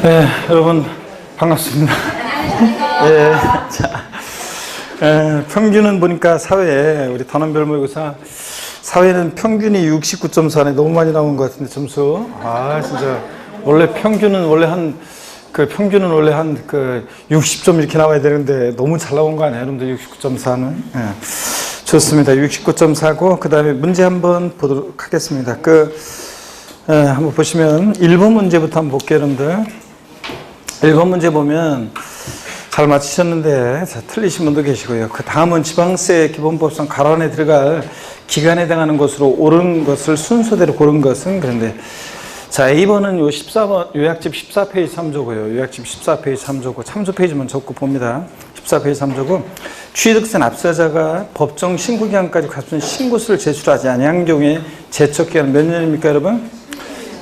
네, 여러분 반갑습니다. 예, 자, 평균은 보니까 사회에 우리 단원별 모의고사 사회는 평균이 69.4네. 너무 많이 나온 것 같은데 점수. 아 진짜 원래 평균은 원래 한 60점 이렇게 나와야 되는데 너무 잘 나온 거 아니에요, 여러분들? 69.4는. 예, 좋습니다. 69.4고 그 다음에 문제 한번 보도록 하겠습니다. 한번 보시면 1번 문제부터 한번 볼게요, 여러분들. 1번 문제 보면 잘 맞히셨는데 틀리신 분도 계시고요. 그 다음은 지방세 기본법상 가로 안에 들어갈 기간에 해당하는 것으로 옳은 것을 순서대로 고른 것은. 그런데 자, A번은 요 14번 요약집 14페이지 3조고요. 요약집 14페이지 3조고 참조 페이지만 적고 봅니다. 14페이지 3조고 취득세 납세자가 법정 신고기간까지 갖춘 신고서를 제출하지 아니한 경우에 제척기간은 몇 년입니까, 여러분?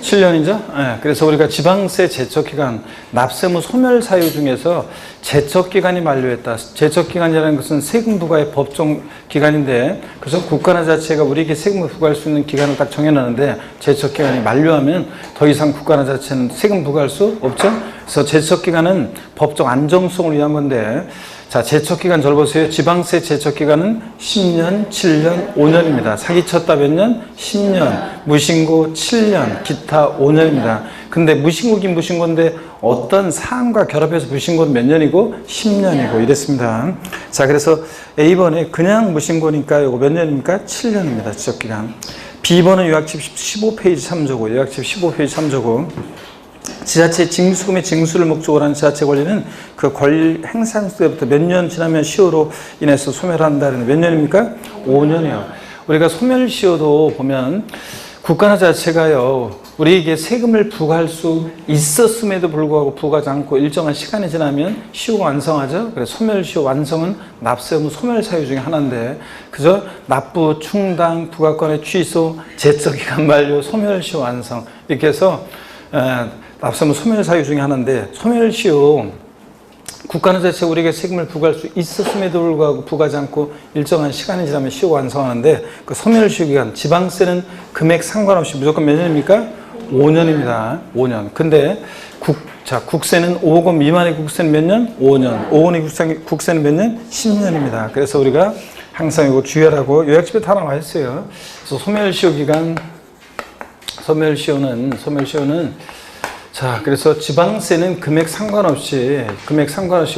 7년이죠? 네, 그래서 우리가 지방세 제척기간, 납세무 소멸 사유 중에서 제척기간이 만료했다. 제척기간이라는 것은 세금 부과의 법정 기간인데, 그래서 국가나 자체가 우리에게 세금을 부과할 수 있는 기간을 딱 정해놨는데, 제척기간이 만료하면 더 이상 국가나 자체는 세금 부과할 수 없죠? 그래서 제척기간은 법적 안정성을 위한 건데, 자, 제척기간 잘 보세요. 지방세 제척기간은 10년, 7년, 5년입니다. 사기쳤다 몇 년? 10년. 무신고 7년, 기타 5년입니다. 근데 무신고긴 무신고인데 어떤 사안과 결합해서 무신고는 몇 년이고? 10년이고 이랬습니다. 자, 그래서 A번에 그냥 무신고니까 이거 몇 년입니까? 7년입니다. 제척기간. B번은 요약집 15페이지 3조고, 요약집 15페이지 3조고, 지자체 징수금의 징수를 목적으로 하는 지자체 권리는 그 권리 행사 때부터 몇 년 지나면 시효로 인해서 소멸한다는. 몇 년입니까? 5년이요. 우리가 소멸시효도 보면 국가나 자체가요, 우리에게 세금을 부과할 수 있었음에도 불구하고 부과하지 않고 일정한 시간이 지나면 시효가 완성하죠. 그래서 소멸시효 완성은 납세의무 소멸 사유 중에 하나인데, 그죠? 납부, 충당, 부과권의 취소, 제척기간 만료, 소멸시효 완성, 이렇게 해서 납세의무 소멸 사유 중에 하나인데, 소멸시효 국가는 자체가 우리에게 세금을 부과할 수 있었음에도 불구하고 부과하지 않고 일정한 시간이 지나면 시효가 완성하는데, 그 소멸시효 기간, 지방세는 금액 상관없이 무조건 몇 년입니까? 5년입니다. 5년. 근데 국세는 5억 원 미만의 국세는 몇 년? 5년. 5억 원의 국세는 몇 년? 10년입니다. 그래서 우리가 항상 이거 주의하라고 요약집에 다 나와 있어요. 그래서 소멸시효 기간, 소멸시효는 자, 그래서 지방세는 금액 상관없이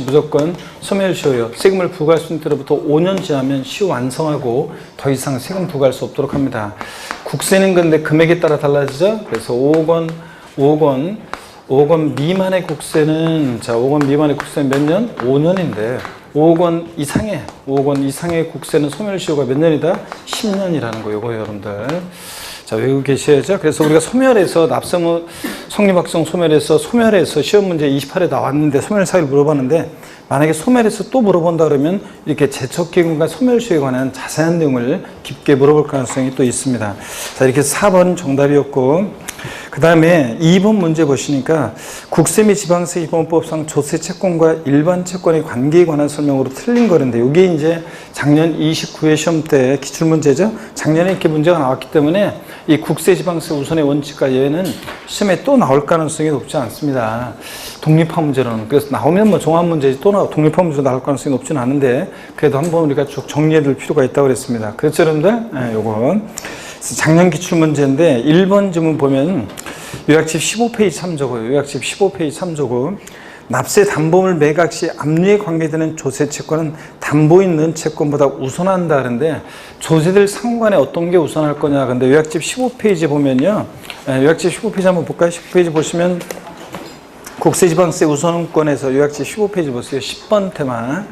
무조건 소멸시효요. 세금을 부과할 수 있는 때로부터 5년 지나면 시효 완성하고 더 이상 세금 부과할 수 없도록 합니다. 국세는 근데 금액에 따라 달라지죠. 그래서 5억 원 미만의 국세는, 자, 5억 원 미만의 국세는 몇 년? 5년인데 5억 원 이상의 국세는 소멸시효가 몇 년이다? 10년이라는 거, 요거 여러분들. 자, 외우고 계셔야죠. 그래서 우리가 소멸해서 납세무 성립학성 소멸해서 시험 문제 28에 나왔는데 소멸 사유를 물어봤는데, 만약에 소멸해서 또 물어본다 그러면 이렇게 제척기간과 소멸시효에 관한 자세한 내용을 깊게 물어볼 가능성이 또 있습니다. 자, 이렇게 4번 정답이었고, 그 다음에 2번 문제 보시니까 국세 및 지방세 기본법상 조세 채권과 일반 채권의 관계에 관한 설명으로 틀린 거는데, 이게 이제 작년 29회 시험 때 기출문제죠. 작년에 이렇게 문제가 나왔기 때문에 이 국세 지방세 우선의 원칙과 예외는 시험에 또 나올 가능성이 높지 않습니다. 독립화 문제로는. 그래서 나오면 뭐 종합 문제지 또 독립화 문제로 나올 가능성이 높지는 않은데, 그래도 한번 우리가 쭉 정리해 둘 필요가 있다고 그랬습니다. 그렇죠, 여러분들? 네, 요건 작년 기출문제인데 1번 지문 보면 요약집 15페이지 3조고요. 요약집 15페이지 3조고, 납세 담보물 매각 시 압류에 관계되는 조세 채권은 담보 있는 채권보다 우선한다 그러는데, 조세들 상관에 어떤 게 우선할 거냐. 근데 요약집 15페이지 보면요, 요약집 15페이지 한번 볼까요? 15페이지 보시면 국세지방세 우선권에서 요약집 15페이지 보세요. 10번 테마.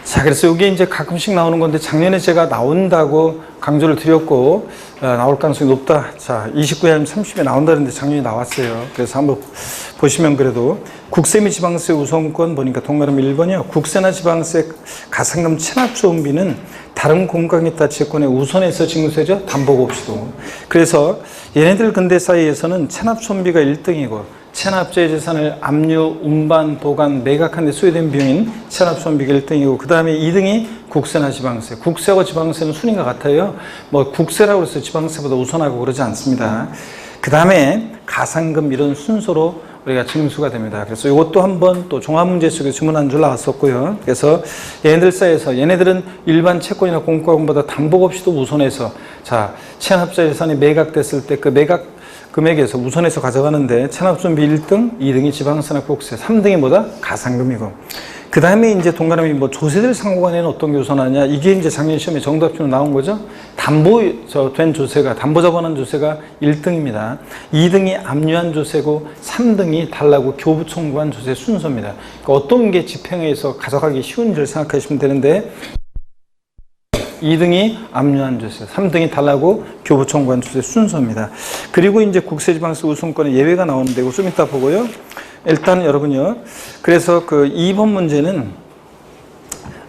자, 그래서 이게 이제 가끔씩 나오는 건데, 작년에 제가 나온다고 강조를 드렸고, 나올 가능성이 높다. 자, 29회 아니면 30에 나온다는데 작년에 나왔어요. 그래서 한번 보시면, 그래도 국세 및 지방세 우선권 보니까 동그라미 1번이요. 국세나 지방세 가산금 체납조원비는 다른 공간에 따라 채권의 우선에서 징수세죠. 담보가 없이도. 그래서 얘네들 근대 사이에서는 체납조원비가 1등이고, 체납자의 재산을 압류, 운반, 보관, 매각하는 데 소요된 비용인 체납손비가 1등이고, 그 다음에 2등이 국세나 지방세. 국세하고 지방세는 순위가 같아요. 뭐 국세라고 해서 지방세보다 우선하고 그러지 않습니다. 그 다음에 가산금 이런 순서로 우리가 징수가 됩니다. 그래서 이것도 한번 또 종합문제 속에 주문 한 줄 나왔었고요. 그래서 얘네들 사이에서 얘네들은 일반 채권이나 공과금보다 담보 없이도 우선해서 자 체납자 예산이 매각됐을 때 그 매각 금액에서 우선해서 가져가는데 체납준비 1등, 2등이 지방세나 국세, 3등이 뭐다? 가상금이고. 그 다음에 이제 동그라미 뭐 조세들 상호간에는 어떤 게 우선하냐? 이게 이제 작년 시험에 정답표로 나온 거죠. 담보된 조세가, 담보 자본한 조세가 1등입니다. 2등이 압류한 조세고 3등이 달라고 교부 청구한 조세 순서입니다. 그러니까 어떤 게 집행해서 가져가기 쉬운지를 생각하시면 되는데 2등이 압류한 조세, 3등이 달라고 교부 청구한 조세 순서입니다. 그리고 이제 국세지방세 우선권의 예외가 나오는데 이거 좀 이따 보고요. 일단 여러분요. 그래서 그 2번 문제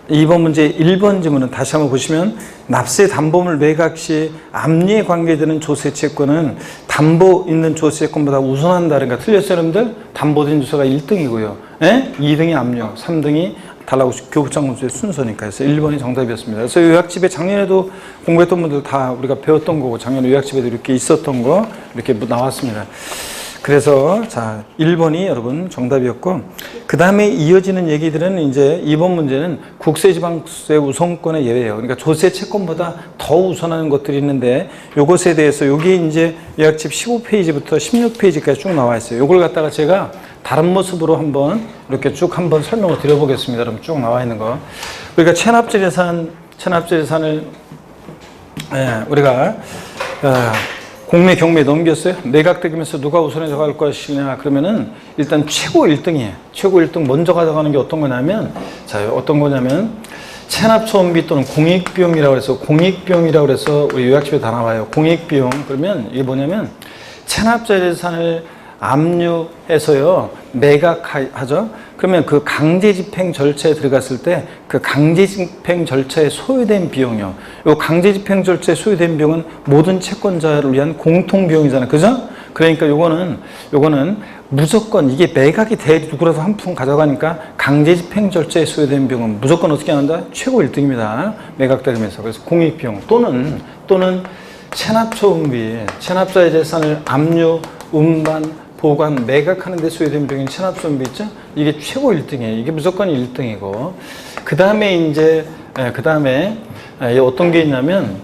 1번 지문은 다시 한번 보시면 납세 담보물 매각 시 압류에 관계되는 조세 채권은 담보 있는 조세 채권보다 우선한다. 그러니까 틀렸어요, 여러분들? 담보된 조세가 1등이고요. 2등이 압류, 3등이 달라고 교부청구세 순서니까. 그래서 1번이 정답이었습니다. 그래서 요약집에 작년에도 공부했던 분들 다 우리가 배웠던 거고 작년에 요약집에도 이렇게 있었던 거 이렇게 나왔습니다. 그래서 자 1번이 여러분 정답이었고 그 다음에 이어지는 얘기들은 이제 2번 문제는 국세지방세 우선권의 예외예요. 그러니까 조세 채권보다 더 우선하는 것들이 있는데 요것에 대해서 여기 이제 요약집 15페이지부터 16페이지까지 쭉 나와 있어요. 요걸 갖다가 제가 다른 모습으로 한번 이렇게 쭉 한번 설명을 드려보겠습니다. 여러분 쭉 나와 있는 거. 우리가 체납재산을 우리가 공매 경매에 넘겼어요. 매각되면서 누가 우선해서 갈 것이냐 그러면은 일단 최고 1등이에요. 최고 1등 먼저 가져가는 게 어떤 거냐면 자 어떤 거냐면 체납처분비 또는 공익비용이라고 해서 공익비용이라고 해서 우리 요약집에 다 나와요. 공익비용 그러면 이게 뭐냐면 체납자 재산을 압류해서요 매각하죠. 그러면 그 강제집행 절차에 들어갔을 때 그 강제집행 절차에 소요된 비용이요. 이 강제집행 절차에 소요된 비용은 모든 채권자를 위한 공통비용이잖아요, 그죠? 그러니까 요거는 무조건 이게 매각이 돼 누구라도 한 푼 가져가니까 강제집행 절차에 소요된 비용은 무조건 어떻게 한다? 최고 1등입니다. 매각되면서 그래서 공익비용 또는 체납처분비, 체납자의 재산을 압류, 운반 보관, 매각하는 데 소요된 비용인 체납처분비 있죠? 이게 최고 1등이에요. 이게 무조건 1등이고. 그 다음에 이제, 어떤 게 있냐면,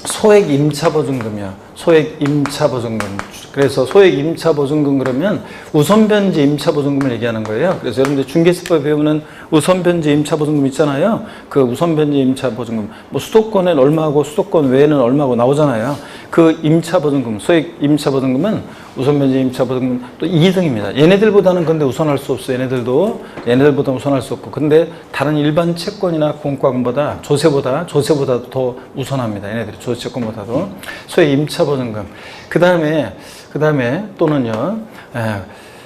소액 임차보증금이요. 소액 임차보증금. 그래서 소액 임차보증금 그러면 우선변제 임차보증금을 얘기하는 거예요. 그래서 여러분들 중개세법 배우는 우선변제 임차보증금 있잖아요. 그 우선변제 임차보증금. 뭐 수도권엔 얼마고 수도권 외에는 얼마고 나오잖아요. 그 임차보증금, 소액 임차보증금은 우선변제 임차보증금 또 2등입니다. 얘네들보다는 근데 우선할 수 없어요. 얘네들보다 우선할 수 없고. 근데 다른 일반 채권이나 공과금보다 조세보다 더 우선합니다. 얘네들이 조세채권보다도. 소액 임차보증금. 그 다음에 또는요,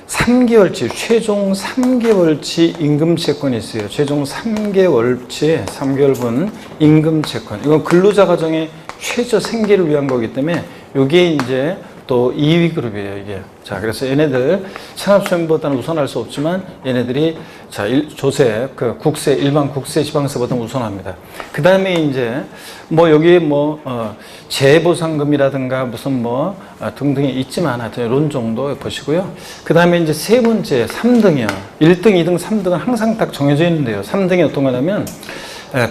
3개월치, 최종 3개월치 임금채권이 있어요. 최종 3개월분 임금채권. 이건 근로자 가정의 최저 생계를 위한 거기 때문에 이게 이제 또 2위 그룹이에요, 이게. 자, 그래서 얘네들 체납처분보다는 우선할 수 없지만 얘네들이 자, 조세, 그 국세, 일반 국세 지방세보다는 우선합니다. 그 다음에 이제 뭐 여기에 재보상금이라든가 무슨 등등이 있지만 하여튼 이런 정도 보시고요. 그 다음에 이제 세 번째 3등이요. 1등, 2등, 3등은 항상 딱 정해져 있는데요. 3등이 어떤 거냐면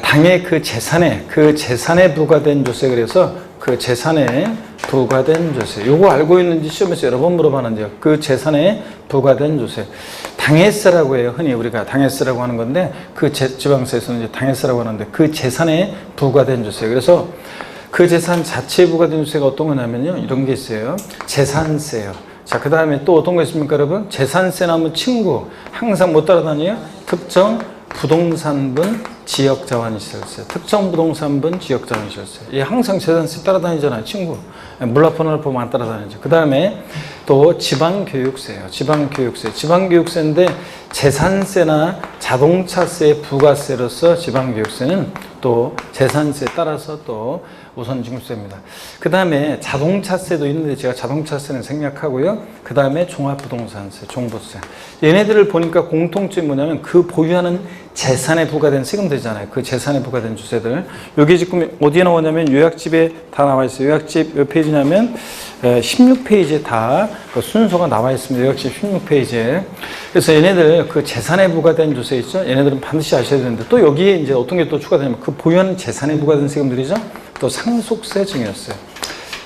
당의 그 재산에 부과된 조세 그래서 그 재산에 부과된 조세. 요거 알고 있는지 시험에서 여러 번 물어봤는데요. 그 재산에 부과된 조세. 당해세라고 해요. 흔히 우리가 당해세라고 하는 건데 그 지방세에서는 이제 당해세라고 하는데 그 재산에 부과된 조세. 그래서 그 재산 자체에 부과된 조세가 어떤 거냐면요. 이런 게 있어요. 재산세요. 자, 그 다음에 또 어떤 거 있습니까, 여러분? 재산세나 뭐 친구. 항상 못 따라다녀요? 특정 부동산분 지역자원시설세. 특정 부동산분 지역자원시설세. 이 항상 재산세 따라다니잖아요, 친구. 물라폰을 보면 안 따라다니죠. 그 다음에 또 지방교육세예요. 지방교육세인데 재산세나 자동차세 부가세로서 지방교육세는 또 재산세에 따라서 또 우선 징수입니다. 그 다음에 자동차세도 있는데 제가 자동차세는 생략하고요. 그 다음에 종합부동산세, 종부세. 얘네들을 보니까 공통점이 뭐냐면 그 보유하는 재산에 부과된 세금들이잖아요. 그 재산에 부과된 주세들. 여기 지금 어디에 나오냐면 요약집에 다 나와 있어요. 요약집 몇 페이지냐면 16페이지에 다 그 순서가 나와 있습니다. 역시 16페이지에. 그래서 얘네들 그 재산에 부과된 조세 있죠? 얘네들은 반드시 아셔야 되는데 또 여기에 이제 어떤 게 또 추가되냐면 그 보유하는 재산에 부과된 세금들이죠? 또 상속세 증여세.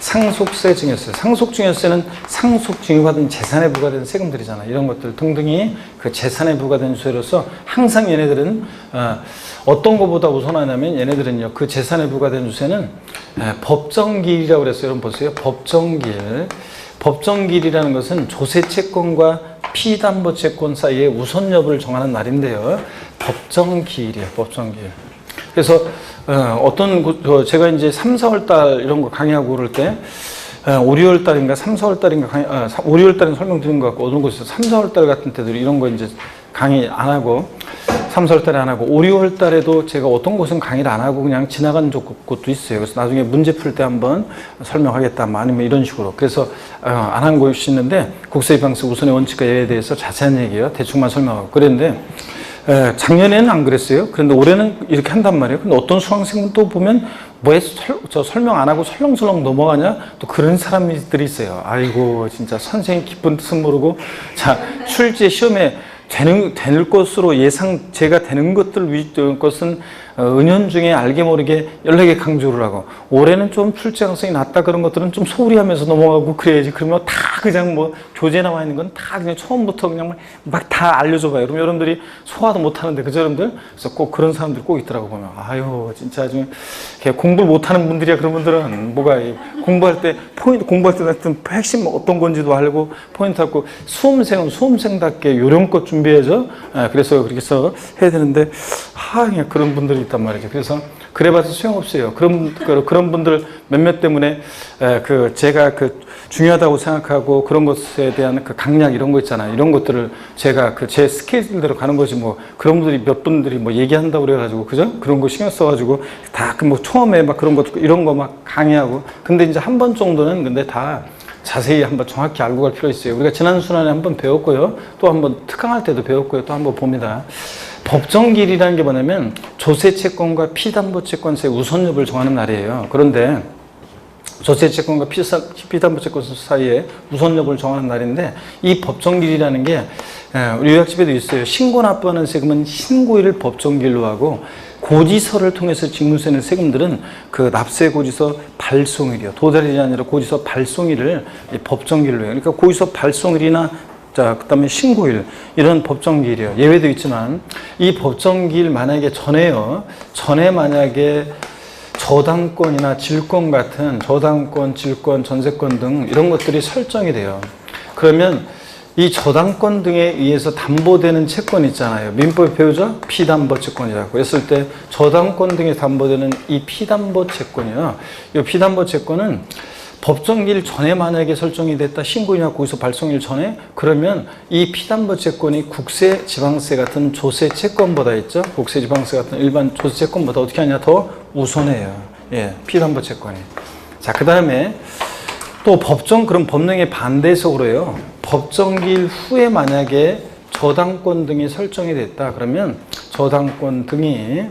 상속세 증여세. 상속 증여세는 상속 증여받은 재산에 부과된 세금들이잖아요. 이런 것들 등등이 그 재산에 부과된 세로서 항상 얘네들은 어떤 것보다 우선하냐면 얘네들은요. 그 재산에 부과된 주세는 법정기일이라고 그랬어요. 여러분 보세요. 법정기일. 법정기일이라는 것은 조세채권과 피담보채권 사이의 우선 여부를 정하는 날인데요. 법정기일이에요. 법정기일. 그래서 제가 이제 3, 4월 달 이런 거 강의하고 그럴 때 5, 6월 달인가 3, 4월 달인가 5, 6월 달은 설명드린 것 같고 어떤 곳에서 3, 4월 달 같은 때도 이런 거 이제 강의 안 하고 3, 4월 달에 안 하고 5, 6월 달에도 제가 어떤 곳은 강의를 안 하고 그냥 지나간 곳도 있어요. 그래서 나중에 문제 풀 때 한번 설명하겠다 아니면 이런 식으로. 그래서 안 한 곳이 있는데 국세지방세 우선의 원칙과 예외에 대해서 자세한 얘기예요. 대충만 설명하고 그랬는데 작년에는 안 그랬어요. 그런데 올해는 이렇게 한단 말이에요. 근데 어떤 수강생은 또 보면 왜 저 설명 안 하고 설렁설렁 넘어가냐? 또 그런 사람들이 있어요. 아이고, 진짜 선생님 기쁜 뜻은 모르고. 자, 출제 시험에 되는 것으로 제가 되는 것은 은연중에 알게 모르게 연락에 강조를 하고 올해는 좀 출제 가능성이 낮다 그런 것들은 좀 소홀히 하면서 넘어가고 그래야지. 그러면 다 그냥 뭐 교재 나와 있는 건 다 그냥 처음부터 그냥 막 다 알려줘 봐요. 그럼 여러분들이 소화도 못 하는데 그죠 여러분들? 그래서 꼭 그런 사람들이 꼭 있더라고 보면 아유 진짜 좀 공부를 못 하는 분들이야. 그런 분들은 뭐가 공부할 때 하여튼 핵심 어떤 건지도 알고 포인트 하고 수험생은 수험생답게 요령껏 준비해서 그래서 그렇게 해서 해야 되는데 그냥 그런 분들이 있단 말이죠. 그래서 그래봐서 소용없어요. 그런 분들 몇몇 때문에 제가 중요하다고 생각하고 그런 것에 대한 그 강약 이런 거 있잖아요. 이런 것들을 제가 제 스케줄대로 가는 거지 뭐 그런 분들이 몇 분들이 뭐 얘기한다고 그래가지고 그죠? 그런 거 신경 써가지고 다 뭐 처음에 막 그런 것 이런 거 막 강의하고 근데 이제 한 번 정도는 근데 다 자세히 한번 정확히 알고 갈 필요 있어요. 우리가 지난 순환에 한번 배웠고요. 또 한번 특강할 때도 배웠고요. 또 한번 봅니다. 법정기일이라는 게 뭐냐면 조세채권과 피담보채권세의 우선 여부를 정하는 날이에요. 그런데 조세채권과 피담보채권 사이에 우선 여부를 정하는 날인데 이 법정기일이라는 게 우리 요약집에도 있어요. 신고 납부하는 세금은 신고일을 법정기일로 하고 고지서를 통해서 징수세 낸 세금들은 그 납세 고지서 발송일이요. 도달일이 아니라 고지서 발송일을 법정기일로 해요. 그러니까 고지서 발송일이나 그 다음에 신고일, 이런 법정기일이요. 예외도 있지만, 이 법정기일 만약에 전에 만약에 저당권이나 질권 같은 저당권, 질권, 전세권 등 이런 것들이 설정이 돼요. 그러면 이 저당권 등에 의해서 담보되는 채권 있잖아요. 민법에 배우죠? 피담보채권이라고 했을 때 저당권 등에 담보되는 이 피담보채권이요. 이 피담보채권은 법정기일 전에 만약에 설정이 됐다, 신고이나 고지서 발송일 전에, 그러면 이 피담보채권이 국세, 지방세 같은 조세 채권보다 있죠? 국세, 지방세 같은 일반 조세 채권보다 어떻게 하냐? 더 우선해요. 피담보채권이. 자, 그 다음에 또 그럼 법령의 반대적으로요. 법정기일 후에 만약에 저당권 등이 설정이 됐다, 그러면 저당권 등이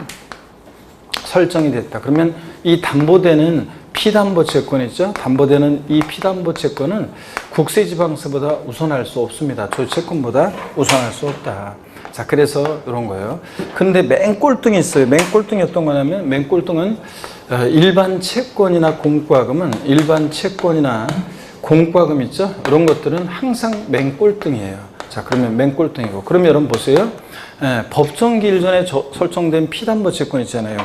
설정이 됐다. 그러면 이 담보되는 피담보채권 있죠? 담보되는 이 피담보채권은 국세지방세보다 우선할 수 없습니다. 조세채권보다 우선할 수 없다. 자, 그래서 이런 거예요. 근데 맹꼴등이 있어요. 맹꼴등이 어떤 거냐면, 맹꼴등은 일반 채권이나 공과금은, 일반 채권이나 공과금 있죠? 이런 것들은 항상 맹꼴등이에요. 자, 그러면 맹꼴등이고. 그러면 여러분 보세요. 법정기일 전에 설정된 피담보채권 있잖아요.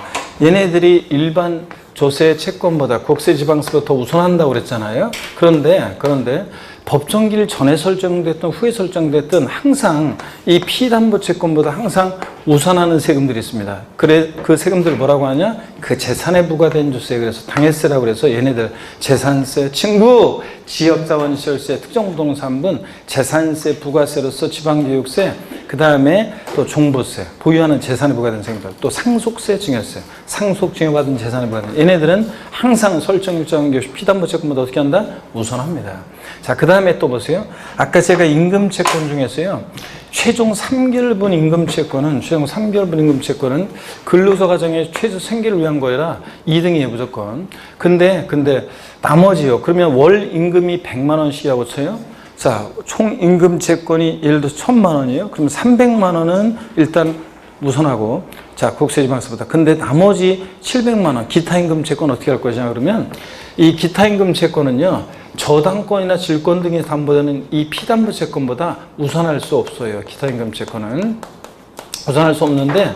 얘네들이 일반 조세 채권보다 국세지방세보다 더 우선한다고 그랬잖아요. 그런데 법정기일 전에 설정됐든 후에 설정됐든 항상 이 피담보채권보다 항상 우선하는 세금들이 있습니다. 그 세금들을 뭐라고 하냐? 그 재산에 부과된 주세, 그래서 당해세라고 그래서 얘네들 재산세, 친구, 지역자원시설세, 특정부동산분, 재산세, 부가세로서 지방교육세, 그 다음에 또 종부세, 보유하는 재산에 부과된 세금들, 또 상속세, 증여세, 상속 증여받은 재산에 부과된 얘네들은 항상 설정 일정 것이 피담보채권보다 어떻게 한다? 우선합니다. 자, 그 다음에 또 보세요. 아까 제가 임금채권 중에서요. 최종 3개월분 임금채권은 근로소 가정의 최저 생계를 위한 거라 2등이에요, 무조건. 근데 나머지요. 그러면 월 임금이 100만 원씩이라고 쳐요. 자, 총 임금채권이 예를 들어서 1000만 원이에요. 그러면 300만 원은 일단 우선하고, 자, 국세지방세보다. 근데 나머지 700만 원 기타 임금채권 어떻게 할 것이냐 그러면, 이 기타 임금채권은요, 저당권이나 질권 등의 담보되는 이 피담보채권보다 우선할 수 없어요. 기타 임금채권은 우선할 수 없는데,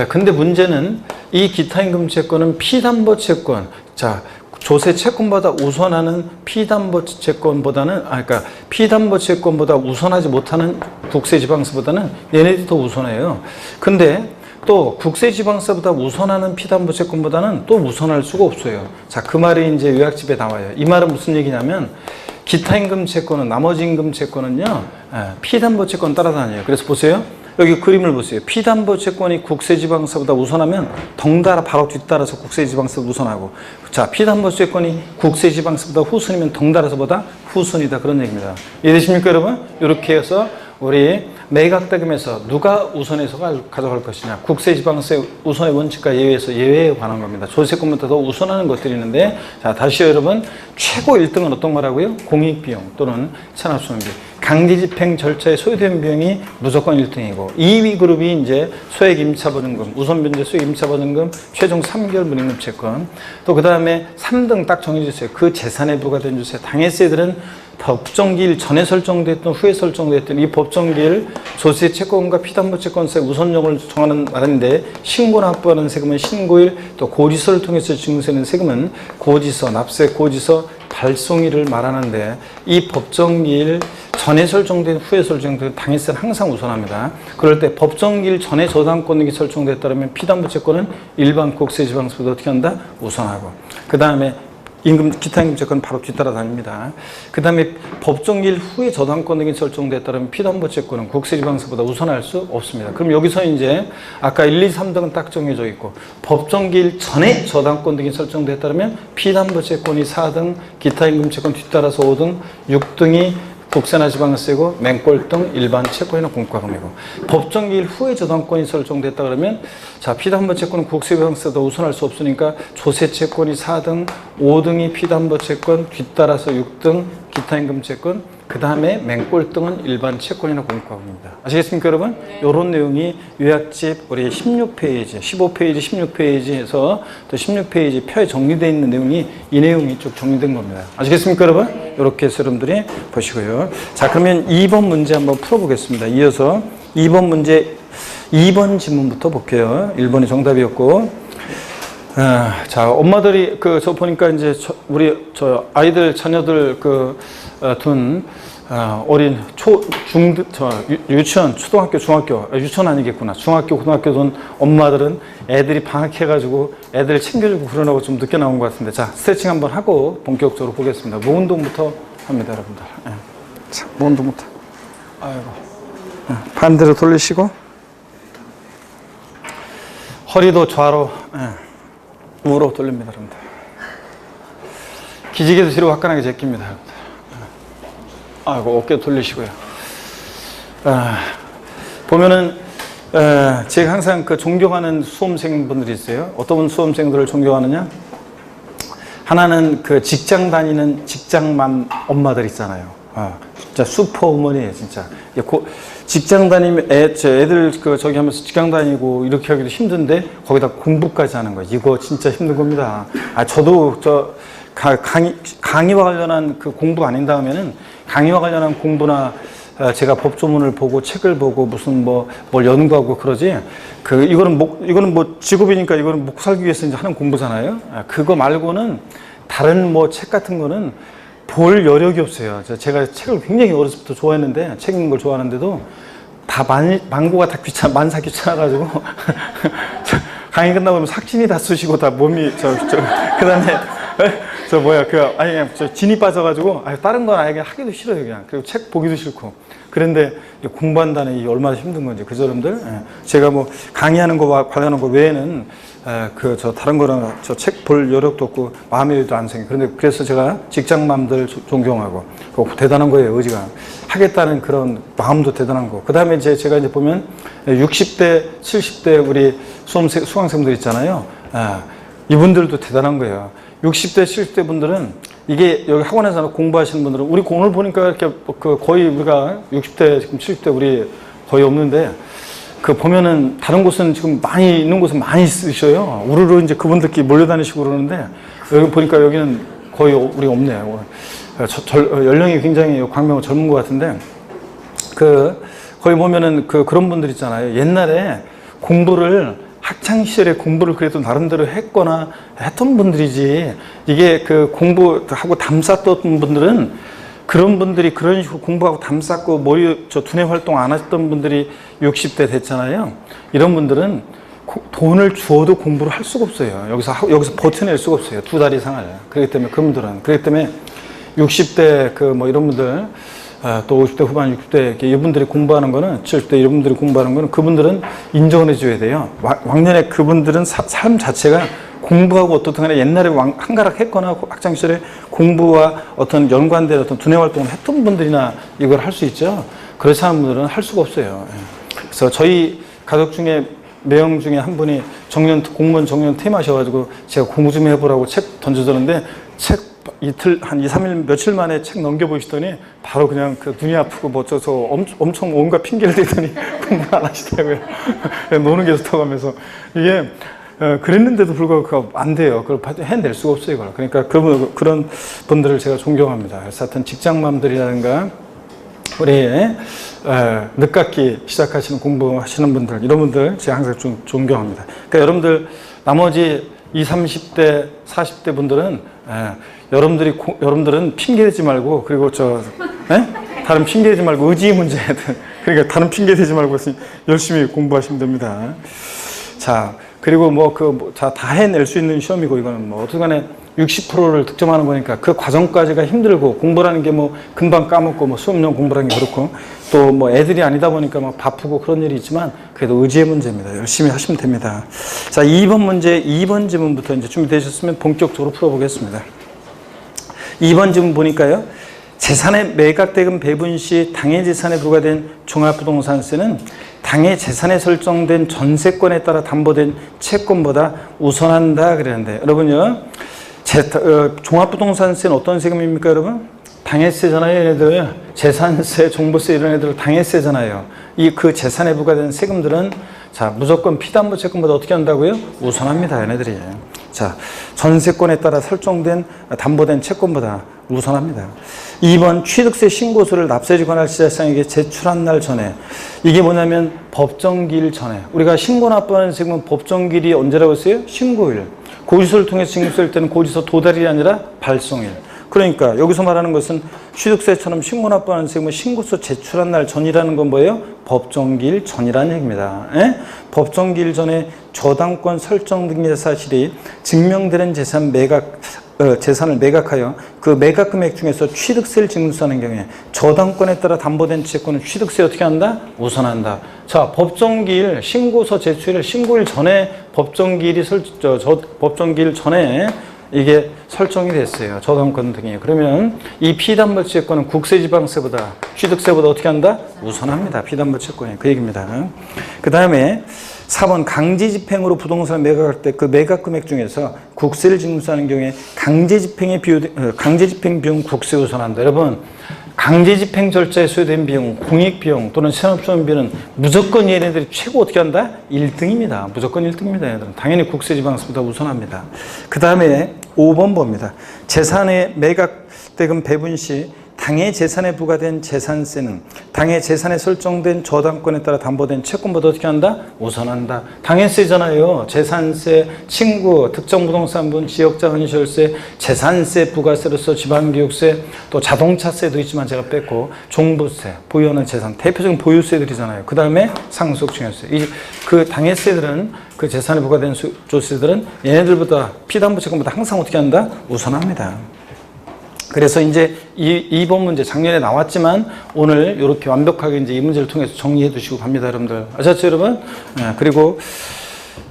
근데 문제는 이 기타 임금채권은 피담보채권, 자, 조세 채권보다 우선하는 피담보채권보다는, 그러니까 피담보채권보다 우선하지 못하는 국세지방세보다는 얘네들이 더 우선해요. 근데 또 국세지방세보다 우선하는 피담보채권보다는 또 우선할 수가 없어요. 자, 그 말이 이제 요약집에 나와요. 이 말은 무슨 얘기냐면, 기타 임금채권은, 나머지 임금채권은요, 피담보채권 따라다녀요. 그래서 보세요. 여기 그림을 보세요. 피담보채권이 국세지방세보다 우선하면 덩달아 바로 뒤따라서 국세지방세보다 우선하고, 자, 피담보채권이 국세지방세보다 후순이면 덩달아서보다 후순이다, 그런 얘기입니다. 이해되십니까, 여러분? 이렇게 해서 우리 매각대금에서 누가 우선해서 가져갈 것이냐, 국세지방세 우선의 원칙과 예외에서 예외에 관한 겁니다. 조세권보다 더 우선하는 것들이 있는데, 자, 다시 여러분, 최고 1등은 어떤 거라고요? 공익비용 또는 체납수원비, 강제집행 절차에 소요된 비용이 무조건 1등이고, 2위 그룹이 이제 소액임차보증금, 우선변제 소액임차보증금, 최종 3개월 무임금채권, 또 그 다음에 3등 딱 정해주세요. 그 재산에 부과된 주세. 당해세들은 법정기일 전에 설정됐던 후에 설정됐던 이 법정기일 조세 채권과 피담보채권세 우선용을 정하는 말인데, 신고나 납부하는 세금은 신고일, 또 고지서를 통해서 증세는 세금은 고지서, 납세 고지서 발송일을 말하는데, 이 법정기일 전에 설정된 후에 설정된 당해세는 항상 우선합니다. 그럴 때 법정기일 전에 저당권액이 설정됐다면 피담보채권은 일반 국세지방세보다 어떻게 한다? 우선하고, 그 다음에 기타 임금채권은 바로 뒤따라 다닙니다. 그 다음에 법정기일 후에 저당권액이 설정됐다면 피담보채권은 국세지방세보다 우선할 수 없습니다. 그럼 여기서 이제 아까 1, 2, 3등은 딱 정해져 있고, 법정기일 전에 저당권액이 설정됐다면 피담보채권이 4등, 기타 임금채권 뒤따라서 5등, 6등이 국세나 지방세고, 맹골등 일반 채권이나 공과금이고, 법정기일 후에 저당권이 설정됐다 그러면, 자, 피담보채권은 국세지방세보다 우선할 수 없으니까 조세채권이 4등, 5등이 피담보채권, 뒤따라서 6등 기타 임금채권, 그 다음에 맹골등은 일반 채권이나 공과금입니다. 아시겠습니까, 여러분? 이런 내용이 요약집 우리 16페이지, 15페이지, 16페이지에서 또 16페이지 표에 정리되어 있는 내용이, 이 내용이 쭉 정리된 겁니다. 아시겠습니까, 여러분? 이렇게 해서 여러분들이 보시고요. 자, 그러면 2번 문제 한번 풀어보겠습니다. 이어서 2번 문제, 2번 지문부터 볼게요. 1번이 정답이었고, 자, 엄마들이 저 보니까 이제 우리 아이들, 자녀들 둔 어린 유치원, 초등학교, 중학교, 유치원 아니겠구나. 중학교, 고등학교 둔 엄마들은 애들이 방학해가지고 애들 챙겨주고 그러라고 좀 늦게 나온 것 같은데, 자, 스트레칭 한번 하고 본격적으로 보겠습니다. 모 운동부터 합니다, 여러분들. 자, 모 운동부터. 아이고. 반대로 돌리시고, 허리도 좌로, 우로 돌립니다, 여러분들. 기지개도 뒤로 화끈하게 제낍니다, 여러분들. 아이고, 어깨 돌리시고요. 보면은, 제가 항상 존경하는 수험생분들이 있어요. 어떤 수험생들을 존경하느냐? 하나는 직장 다니는 직장맘 엄마들 있잖아요. 진짜 슈퍼우먼이에요, 진짜. 직장 다니면 애들 저기 하면서 직장 다니고 이렇게 하기도 힘든데 거기다 공부까지 하는 거예요. 이거 진짜 힘든 겁니다. 저도 강의와 관련한 공부가 아닌 다음에는 강의와 관련한 공부나 제가 법조문을 보고 책을 보고 무슨 뭘 연구하고 그러지. 이거는 직업이니까 이거는 먹고 살기 위해서 이제 하는 공부잖아요. 그거 말고는 다른 책 같은 거는 볼 여력이 없어요. 제가 책을 굉장히 어렸을 때부터 좋아했는데, 책 읽는 걸 좋아하는데도 다 망고가 다 만사 귀찮아가지고 강의 끝나고 삭진이 다 쑤시고 다 몸이 그 다음에 저 뭐야 아니 그냥 저 진이 빠져가지고 다른 건 아예 그냥 하기도 싫어요 그냥. 그리고 책 보기도 싫고. 그런데 공부한다는 이 얼마나 힘든 건지 그 사람들. 제가 뭐 강의하는 거와 관련한 거 외에는 저 다른 거랑 저 책 볼 여력도 없고 마음에도 안 생겨. 그런데 그래서 제가 직장맘들 존경하고 대단한 거예요 의지가. 하겠다는 그런 마음도 대단한 거. 그 다음에 제가 이제 보면 60대, 70대 우리 수강생들 있잖아요. 이분들도 대단한 거예요. 60대, 70대 분들은 이게 여기 학원에서 공부하시는 분들은 우리 오늘 보니까 이렇게 거의 우리가 60대, 지금 70대 우리 거의 없는데 보면은 다른 곳은 지금 많이 있는 곳은 많이 있으셔요. 우르르 이제 그분들끼리 몰려다니시고 그러는데 여기 보니까 여기는 거의 우리 없네요. 연령이 굉장히 광명은 젊은 것 같은데 거기 보면은 그런 분들 있잖아요. 옛날에 공부를 학창시절에 공부를 그래도 나름대로 했거나 했던 분들이지 이게 공부하고 담쌓던 분들은 그런 분들이 그런 식으로 공부하고 담쌓고 두뇌 활동 안 하셨던 분들이 60대 됐잖아요. 이런 분들은 돈을 주어도 공부를 할 수가 없어요. 여기서 버텨낼 수가 없어요. 2달 이상을. 그렇기 때문에 60대 이런 분들 또 50대 후반 60대 이분들이 공부하는 거는 70대 이분들이 공부하는 거는 그분들은 인정을 해줘야 돼요. 왕년에 그분들은 삶 자체가 공부하고 어떻든 간에 옛날에 한가락했거나 학창시절에 공부와 어떤 연관된 어떤 두뇌 활동을 했던 분들이나 이걸 할 수 있죠. 그렇지 않은 분들은 할 수가 없어요. 그래서 저희 가족 중에 매형 중에 한 분이 공무원 정년 퇴임하셔가지고 제가 공부 좀 해보라고 책 던져줬는데 이틀, 한 2, 3일, 며칠 만에 책 넘겨보시더니 바로 그냥 눈이 아프고 멋져서 엄청 온갖 핑계를 대더니 공부 안 하시더라고요. 노는 게 좋다고 하면서. 이게, 그랬는데도 불구하고 안 돼요. 그걸 해낼 수가 없어요, 이걸. 그러니까 그런 분들을 제가 존경합니다. 그래서 하여튼 직장맘들이라든가, 우리, 늦깎이 시작하시는 공부하시는 분들, 이런 분들 제가 항상 좀 존경합니다. 그러니까 여러분들, 나머지 20, 30대, 40대 분들은, 여러분들은 핑계대지 말고, 그리고 다른 핑계대지 말고 의지 문제든, 그러니까 다른 핑계대지 말고 열심히 공부하시면 됩니다. 자, 그리고 다 해낼 수 있는 시험이고, 이거는 어떻게 간에 60%를 득점하는 거니까 그 과정까지가 힘들고, 공부라는 게 금방 까먹고, 수업용 공부라는 게 그렇고, 또 애들이 아니다 보니까 바쁘고 그런 일이 있지만, 그래도 의지의 문제입니다. 열심히 하시면 됩니다. 자, 2번 문제, 2번 지문부터 이제 준비되셨으면 본격적으로 풀어보겠습니다. 2번 지문 보니까요. 재산의 매각대금 배분 시 당해 재산에 부과된 종합부동산세는 당해 재산에 설정된 전세권에 따라 담보된 채권보다 우선한다 그랬는데, 여러분요, 종합부동산세는 어떤 세금입니까, 여러분? 당해세잖아요, 얘네들. 재산세, 종부세 이런 애들 당해세잖아요. 그 재산에 부과된 세금들은 무조건 피담보 채권보다 어떻게 한다고요? 우선합니다, 얘네들이. 자, 전세권에 따라 설정된 담보된 채권보다 우선합니다. 2번 취득세 신고서를 납세지 관할 지자장에게 제출한 날 전에, 이게 뭐냐면 법정기일 전에, 우리가 신고 납부하는 세금은 법정기일이 언제라고 했어요? 신고일. 고지서를 통해서 징수할 때는 고지서 도달이 아니라 발송일. 그러니까 여기서 말하는 것은 취득세처럼 신고 납부하는 세금은 신고서 제출한 날 전이라는 건 뭐예요? 법정기일 전이라는 얘기입니다. 법정기일 전에 저당권 설정 등의 사실이 증명되는 재산을 매각하여 그 매각 금액 중에서 취득세를 징수하는 경우에 저당권에 따라 담보된 채권은 취득세 어떻게 한다? 우선한다. 자, 법정기일 신고서 제출일 신고일 전에 법정기일 전에 이게 설정이 됐어요. 저당권 등이. 그러면 이 피담보 채권은 국세지방세보다 취득세보다 어떻게 한다? 우선합니다. 피담보 채권이. 그 얘기입니다. 그 다음에 4번 강제집행으로 부동산을 매각할 때 그 매각 금액 중에서 국세를 징수하는 경우에 강제집행 비용 국세 우선한다. 여러분, 강제집행 절차에 소요된 비용, 공익비용 또는 생업소원비는 무조건 얘네들이 최고 어떻게 한다? 1등입니다. 무조건 1등입니다. 얘네들은. 당연히 국세지방세보다 우선합니다. 그 다음에 5번 봅니다. 재산의 매각대금 배분 시 당해 재산에 부과된 재산세는 당해 재산에 설정된 저당권에 따라 담보된 채권보다 어떻게 한다? 우선한다. 당해세잖아요. 재산세, 친구, 특정 부동산분, 지역자 현실세, 재산세, 부가세로서 지방교육세, 또 자동차세도 있지만 제가 뺐고 종부세, 보유하는 재산, 대표적인 보유세들이잖아요. 그 다음에 상속증여세. 그 당해세들은 그 재산에 부과된 조세들은 얘네들보다 피담보 채권보다 항상 어떻게 한다? 우선합니다. 그래서 이제 이번 문제 작년에 나왔지만 오늘 이렇게 완벽하게 이제 이 문제를 통해서 정리해 두시고 갑니다, 여러분들. 아셨죠, 여러분? 네, 그리고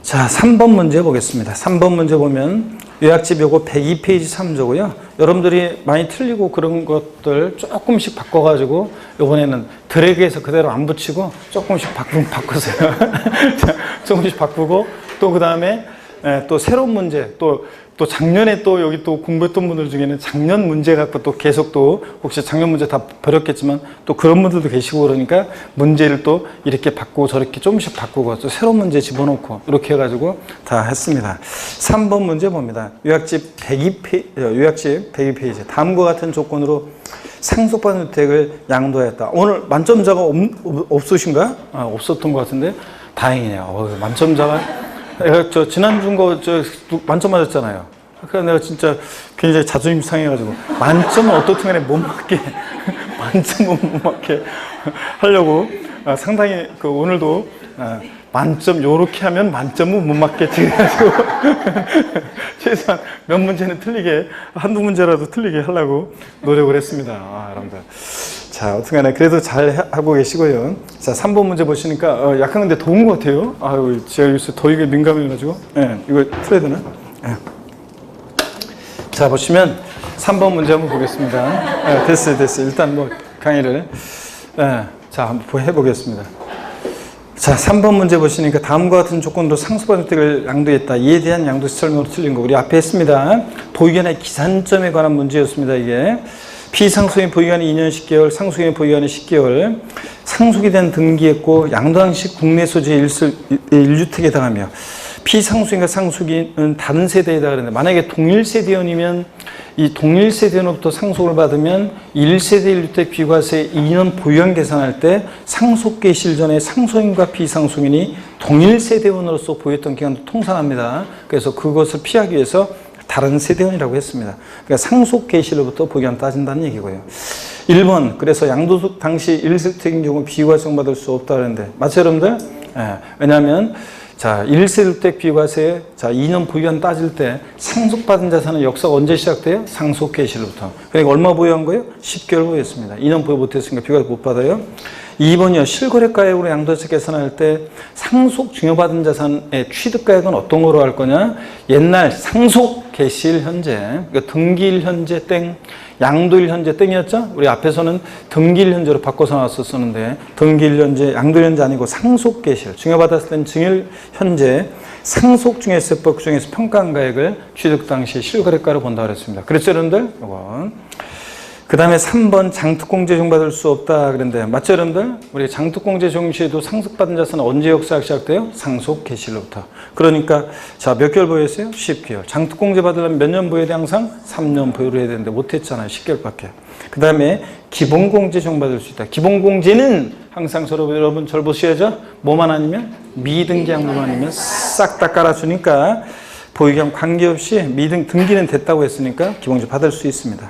자, 3번 문제 보겠습니다. 3번 문제 보면 요약집 요거 102페이지 3조고요. 여러분들이 많이 틀리고 그런 것들 조금씩 바꿔가지고 이번에는 드래그해서 그대로 안 붙이고 조금씩 바꾸세요. 조금씩 바꾸고 또 그 다음에 또 새로운 문제 또 작년에 또 여기 또 공부했던 분들 중에는 작년 문제 갖고 또 계속 또 혹시 작년 문제 다 버렸겠지만 또 그런 분들도 계시고 그러니까 문제를 또 이렇게 바꾸고 저렇게 조금씩 바꾸고 또 새로운 문제 집어넣고 이렇게 해가지고 다 했습니다. 3번 문제 봅니다. 요약집 102페이지 다음과 같은 조건으로 상속받은 주택을 양도하였다. 오늘 만점자가 없으신가? 없었던 것 같은데 다행이네요. 만점자가 저 지난주 거 만점 맞았잖아요. 그러니까 내가 진짜 굉장히 자존심 상해가지고 만점은 어떻든 간에 못 맞게 만점은 못 맞게 하려고 상당히 그 오늘도 만점 요렇게 하면 만점은 못 맞겠지 해가지고 최소한 몇 문제는 틀리게 한두 문제라도 틀리게 하려고 노력을 했습니다. 여러분들. 자, 어떻게 하나 그래도 잘 하고 계시고요. 자, 3번 문제 보시니까 약간 근데 더운 것 같아요. 아유, 제가 요새 더위에 민감해가지고. 이거 풀어야 되나? 자, 보시면 3번 문제 한번 보겠습니다. 됐어요. 일단 뭐 강의를 자, 한번 해보겠습니다. 자, 3번 문제 보시니까 다음과 같은 조건으로 상속받은 주택을 양도했다. 이에 대한 양도세 설명으로 틀린 거 우리 앞에 했습니다. 보유기한의 기산점에 관한 문제였습니다. 이게 피상속인 보유기한이 2년 10개월, 상속인 보유기한이 10개월, 상속에 대한 등기했고 양도항시 국내 소재 1주택에 해당하며 피상속인과 상속인은 다른 세대에 해당하는데 만약에 동일세대원이면 이 동일세대원으로부터 상속을 받으면 1세대 1주택 비과세 2년 보유한 계산할 때 상속 개시일 전에 상속인과 피상속인이 동일세대원으로서 보유했던 기간도 통산합니다. 그래서 그것을 피하기 위해서 다른 세대원이라고 했습니다. 그러니까 상속 개시로부터 보유한 따진다는 얘기고요. 1번 그래서 양도소 당시 1세대인 경우 비과세 받을 수 없다 그랬는데 맞죠 여러분들? 왜냐하면 자 1세대주택 비과세 자 2년 보유한 따질 때 상속받은 자산은 역사가 언제 시작돼요? 상속 개시로부터. 그러니까 얼마 보유한 거예요? 10개월 보유했습니다. 2년 보유 못했으니까 비과세 못 받아요. 2번이요. 실거래가액으로 양도세 계산할 때 상속 증여받은 자산의 취득가액은 어떤 거로 할 거냐? 옛날 상속 개시일 현재, 그러니까 등기일 현재 땡, 양도일 현재 땡이었죠? 우리 앞에서는 등기일 현재로 바꿔서 나왔었는데 등기일 현재, 양도일 현재 아니고 상속 개시일, 증여받았을 땐 증일 현재 상속증여세법 규정에서 평가한 가액을 취득 당시 실거래가로 본다고 그랬습니다. 그랬죠, 여러분들? 이건. 그 다음에 3번 장특공제 적용받을 수 없다 그랬는데 맞죠 여러분들? 우리 장특공제 적용 시에도 상속받은 자산은 언제 역사가 시작돼요? 상속 개시일로부터. 그러니까 자 몇 개월 보유했어요? 10개월. 장특공제 받으려면 몇 년 보유해야 돼? 항상 3년 보유를 해야 되는데 못했잖아요. 10개월밖에. 그 다음에 기본공제 적용받을 수 있다. 기본공제는 항상 여러분 절 보셔야죠. 뭐만 아니면 미등기양도만 아니면 싹 다 깔아주니까 보유기한 관계없이 등기는 됐다고 했으니까 기본공제 받을 수 있습니다.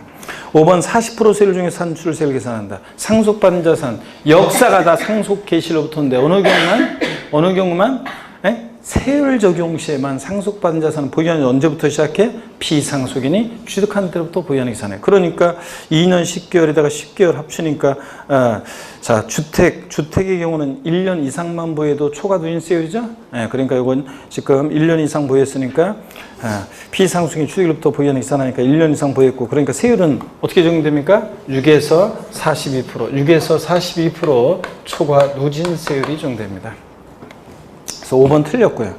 5번 40% 세율 중에 산출세를 계산한다. 상속받은 자산 역사가 다 상속 개시로부터인데 어느 경우만 세율 적용 시에만 상속받은 자산은 보유기한이 언제부터 시작해? 피상속인이 취득한 때부터 보유기한이 계산해. 그러니까 2년 10개월에다가 10개월 합치니까 자 주택의 경우는 1년 이상만 보유해도 초과 누진 세율이죠. 그러니까 이건 지금 1년 이상 보유했으니까 피상속인 취득일부터 보유기한이 계산하니까 1년 이상 보유했고 그러니까 세율은 어떻게 적용됩니까? 6에서 42% 초과 누진 세율이 적용됩니다. 그래서 5번 틀렸고요.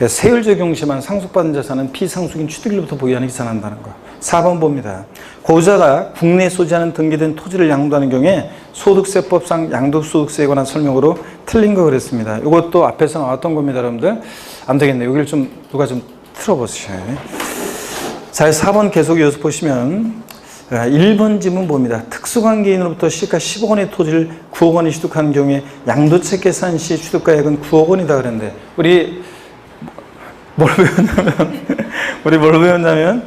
세율 적용 시만 상속받은 자산은 피상속인 취득일부터 보유기한이 계산한다는 거. 4번 봅니다. 고자가 국내 소지하는 등기된 토지를 양도하는 경우에 소득세법상 양도소득세에 관한 설명으로 틀린 거 그랬습니다. 이것도 앞에서 나왔던 겁니다, 여러분들. 안 되겠네. 여기를 누가 좀 틀어보세요. 자, 4번 계속 이어서 보시면 1번 지문 봅니다. 특수관계인으로부터 시가 10억 원의 토지를 9억 원에 취득한 경우에 양도책 계산 시 취득가액은 9억 원이다 그랬는데 우리 뭘 배웠냐면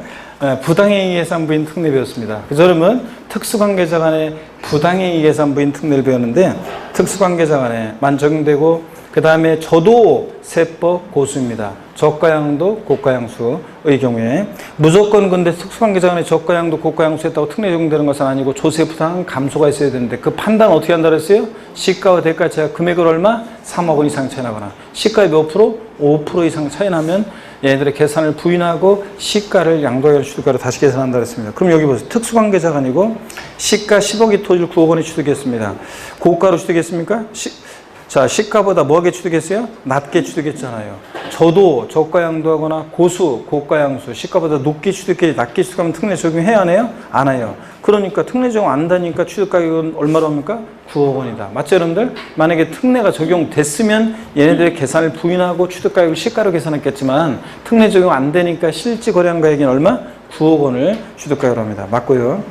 부당행위 계산부인 특례 배웠습니다. 그러면 특수관계자 간의 부당행위 계산부인 특례를 배웠는데 특수관계자 간에만 적용되고 그 다음에 저도 세법 고수입니다. 저가양도 고가양수의 경우에 무조건 근데 특수관계자 간에 저가양도 고가양수했다고 특례 적용되는 것은 아니고 조세 부당 감소가 있어야 되는데 그 판단 어떻게 한다 그랬어요? 시가와 대가 차이가 금액을 얼마? 3억 원 이상 차이 나거나 시가의 몇 프로? 5% 이상 차이 나면 얘네들의 계산을 부인하고 시가를 양도하여 취득가로 다시 계산한다 그랬습니다. 그럼 여기 보세요. 특수관계자가 아니고 시가 10억의 토지를 9억 원에 취득했습니다. 고가로 취득했습니까? 자, 시가보다 뭐하게 취득했어요? 낮게 취득했잖아요. 저도 저가 양도하거나 고수, 고가 양수, 시가보다 높게 취득해 낮게 취득하면 특례 적용해야 하나요? 안 해요. 그러니까 특례 적용 안 되니까 취득가격은 얼마로 합니까? 9억 원이다. 맞죠, 여러분들? 만약에 특례가 적용됐으면 얘네들의 계산을 부인하고 취득가격을 시가로 계산했겠지만 특례 적용 안 되니까 실제 거래한 가액은 얼마? 9억 원을 취득가격으로 합니다. 맞고요.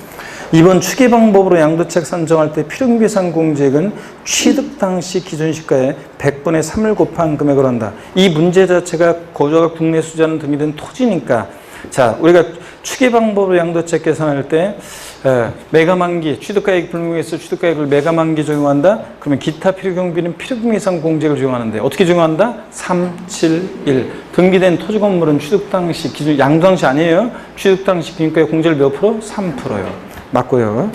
이번 추계 방법으로 양도책 산정할 때 필요계산 공제액은 취득 당시 기준 시가의 100분의 3을 곱한 금액을 한다. 이 문제 자체가 거주가 국내 수자는 등기된 토지니까 자 우리가 추계 방법으로 양도책 계산할 때 매가만기 취득가액 불문에서 취득가액을 매가만기 적용한다. 그러면 기타 필요경비는 필요계산 공제액을 적용하는데 어떻게 적용한다? 3, 7, 1 등기된 토지 건물은 취득 당시 기준 양도 당시 아니에요. 취득 당시 기준가액 공제를 몇 프로? 3%요. 맞고요.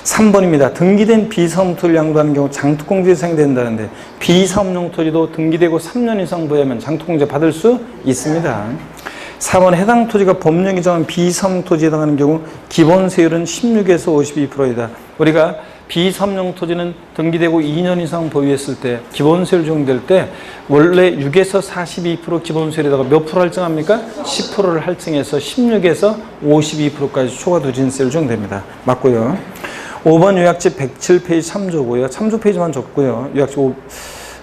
3번입니다. 등기된 비사업용 토지를 양도하는 경우 장특공제 대상이 된다는데 비사업용 토지도 등기되고 3년 이상 보유하면 장특공제 받을 수 있습니다. 4번 해당 토지가 법령이 정한 비사업용 토지에 해당하는 경우 기본세율은 16에서 52%이다. 우리가 비사업용 토지는 등기되고 2년 이상 보유했을 때 기본세율 적용될 때 원래 6에서 42% 기본세율에다가 몇 프로 할증합니까? 10%를 할증해서 16에서 52%까지 초과 누진세율 적용됩니다. 맞고요. 5번 요약집 107페이지 참조고요. 참조 페이지만 적고요. 요약집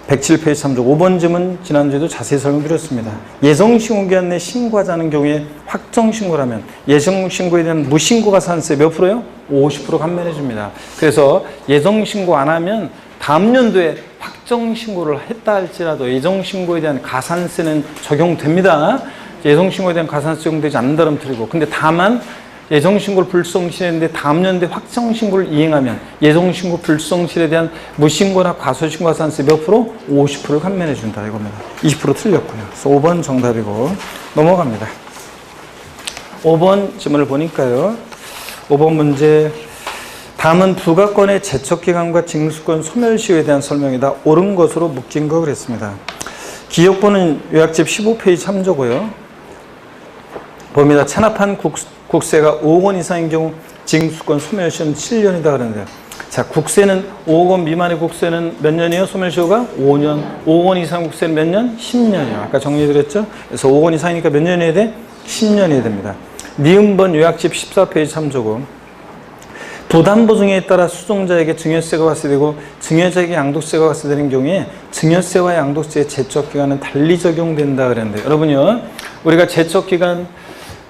107페이지 참조 5번 질문 지난주에도 자세히 설명드렸습니다. 예정신고기한 내 신고하지 않은 경우에 확정신고라면 예정신고에 대한 무신고 가산세 몇 프로요? 50% 감면해 줍니다. 그래서 예정신고 안 하면 다음 연도에 확정신고를 했다 할지라도 예정신고에 대한 가산세는 적용됩니다. 예정신고에 대한 가산세 적용되지 않는다는 틀이고 근데 다만 예정신고를 불성실했는데 다음 연도에 확정신고를 이행하면 예정신고 불성실에 대한 무신고나 과소신고 가산세 몇 프로? 50%를 감면해 준다 이겁니다. 20% 틀렸고요. 그래서 5번 정답이고 넘어갑니다. 5번 질문을 보니까요. 5번 문제 다음은 부가권의 제척기간과 징수권 소멸시효에 대한 설명이다. 옳은 것으로 묶인 거 그랬습니다. 기억본은 요약집 15페이지 참조고요. 봅니다. 체납한 국세가 5억 원 이상인 경우 징수권 소멸시효는 7년이다 그러는데요. 자, 국세는 5억 원 미만의 국세는 몇 년이에요? 소멸시효가 5년. 5억 원 이상 국세는 몇 년? 10년이요. 아까 정리해드렸죠? 그래서 5억 원 이상이니까 몇 년이어야 돼? 10년이 됩니다. 니은번 요약집 14페이지 참조고 부담보증에 따라 수송자에게 증여세가 발생되고 증여자에게 양도세가 발생되는 경우에 증여세와 양도세의 제척기간은 달리 적용된다 그랬는데 여러분요 우리가 제척기간